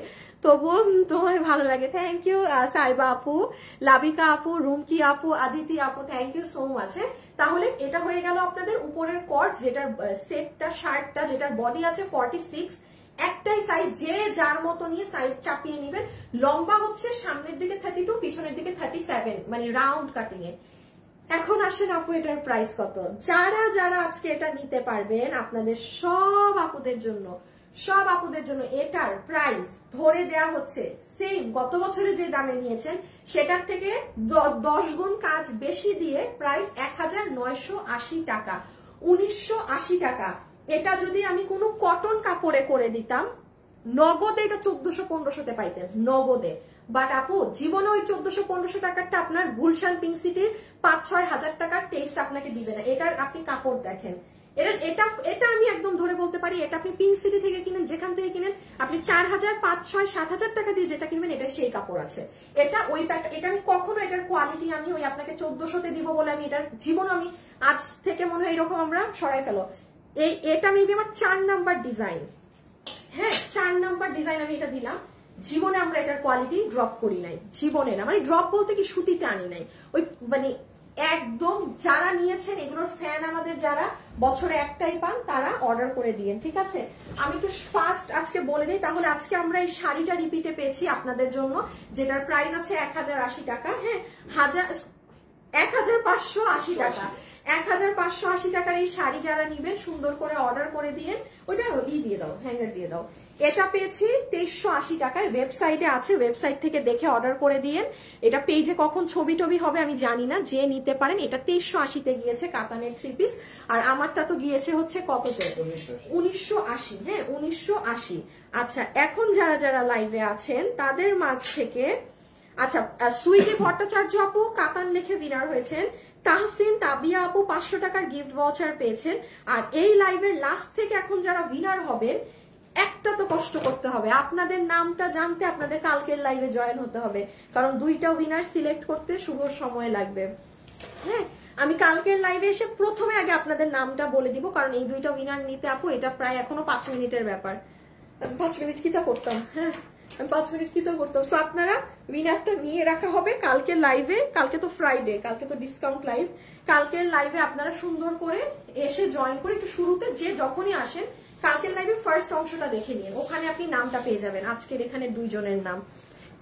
তবুও তোমায় ভালো লাগে। থ্যাংক ইউ সাইবা আপু, লাবিকা আপু, রুমকি আপু, আদিতি আপু, থ্যাংক ইউ সো মাচ। তাহলে এটা হয়ে গেল আপনাদের উপরের কট, যেটার সেটটা শার্টটা যেটার বডি আছে 46, একটাই সাইজ, যে যার মতো নিয়ে সাইজ চাপিয়ে নেবেন। লম্বা হচ্ছে সামনের দিকে 32, পিছনের দিকে 37, মানে রাউন্ড কাটিং এ। এখন আসেন আপু এটার প্রাইস কত? যারা যারা আজকে এটা নিতে পারবেন, আপনাদের সব আপুদের জন্য এটার প্রাইস ধরে দেয়া হচ্ছে সেম গত বছরে যে দামে নিয়েছেন সেটার থেকে 10 গুণ কাজ বেশি দিয়ে প্রাইস 1980 টাকা, 1980 টাকা। এটা যদি আমি কোনো কটন কাপড়ে করে দিতাম, নগদে এটা 1400-1500-তে পাইতেন নগদে। বাট আপু জীবনে ওই 1400-1500 টাকারটা আপনার গুলশান পিঙ্ক সিটির 5-6 হাজার টাকার টেস্ট আপনাকে দিবে না। এটার আপনি কাপড় দেখেন, এটা আমি একদম ধরে বলতে পারি, এটা আপনি পিঙ্ক সিটি থেকে কিনেন, যেখান থেকে কিনেন, আপনি 4000, 5-6, 7,000 টাকা দিয়ে যেটা কিনবেন, এটা সেই কাপড় আছে। এটা ওই এটা আমি কখনো এটার কোয়ালিটি আমি ওই আপনাকে 1400-তে দিব বলে আমি এটার জীবন আমি আজ থেকে মনে হয় এরকম আমরা সরাই ফেলো। এটা মেবি আমার 4 নাম্বার ডিজাইন। হ্যাঁ, 4 নাম্বার ডিজাইন আমি এটা দিলাম। জীবনে আমরা এটার কোয়ালিটি ড্রপ করি নাই, জীবনে না, মানে ড্রপ বলতে কি সুতিতে আনি নাই, ওই মানে একদম যারা নিয়েছেন এগুলোর ফ্যান আমাদের, যারা বছরে একটাই পান তারা অর্ডার করে দিয়েন, ঠিক আছে? আমি একটু ফাস্ট আজকে বলে দিই, তাহলে আজকে আমরা এই শাড়িটা রিপিটে পেয়েছি আপনাদের জন্য, যেটার প্রাইস আছে 1080 টাকা। হ্যাঁ, 1580 টাকা। 1580 টাকার এই শাড়ি যারা নিবেন সুন্দর করে অর্ডার করে দিয়ে ওইটা দিয়ে দাও, হ্যাঙ্গার দিয়ে দাও। এটা পেয়েছি 2380 টাকায়, ওয়েবসাইটে আছে, ওয়েবসাইট থেকে দেখে অর্ডার করে দিয়ে। এটা পেজে কখন ছবি টবি হবে আমি জানি না, যে নিতে পারেন। এটা 2380-তে গিয়েছে কাতানের 3 পিস, আর আমারটা তো গিয়েছে হচ্ছে কততে? 1980। হ্যাঁ, 1980। আচ্ছা, এখন যারা যারা লাইভে আছেন তাদের মাঝ থেকে, আচ্ছা, সুইটি ভট্টাচার্য আপু কাতান লিখে উইনার হয়েছেন। তাহসিন তাবিয়া আপু 500 টাকার গিফট ভাউচার পেয়েছেন। আর এই লাইভের লাস্ট থেকে এখন যারা উইনার হবেন, একটা তো কষ্ট করতে হবে, আপনাদের নামটা জানতে আপনাদের কালকের লাইভে জয়েন হতে হবে, কারণ 2টা উইনার সিলেক্ট করতে শুভ সময় লাগবে। হ্যাঁ, আমি কালকের লাইভে এসে প্রথমে আগে আপনাদের নামটা বলে দিব, কারণ এই 2টা উইনার নিতে আপু এটা প্রায় এখনো 5 মিনিটের ব্যাপার। 5 মিনিট কি তা করতাম? হ্যাঁ, আমি 5 মিনিট কি তো করতাম। সো আপনারা উইনারটা নিয়ে রাখা হবে কালকের লাইভে। কালকে তো ফ্রাইডে, কালকে তো ডিসকাউন্ট লাইভ। কালকের লাইভে আপনারা সুন্দর করে এসে জয়েন করে একটু শুরুতে যে যখনই আসেন কালকের লাইভের ফার্স্ট অংশটা দেখে নিন, ওখানে আপনি নামটা পেয়ে যাবেন, আজকের এখানে 2 জনের নাম,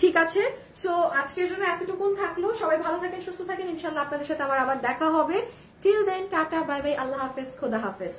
ঠিক আছে? সো আজকের জন্য এতটুকুন থাকলো। সবাই ভালো থাকেন, সুস্থ থাকেন, ইনশাল্লাহ আপনাদের সাথে আমার আবার দেখা হবে। Till then tata, bye bye, আল্লাহ হাফেজ, খোদা হাফেজ।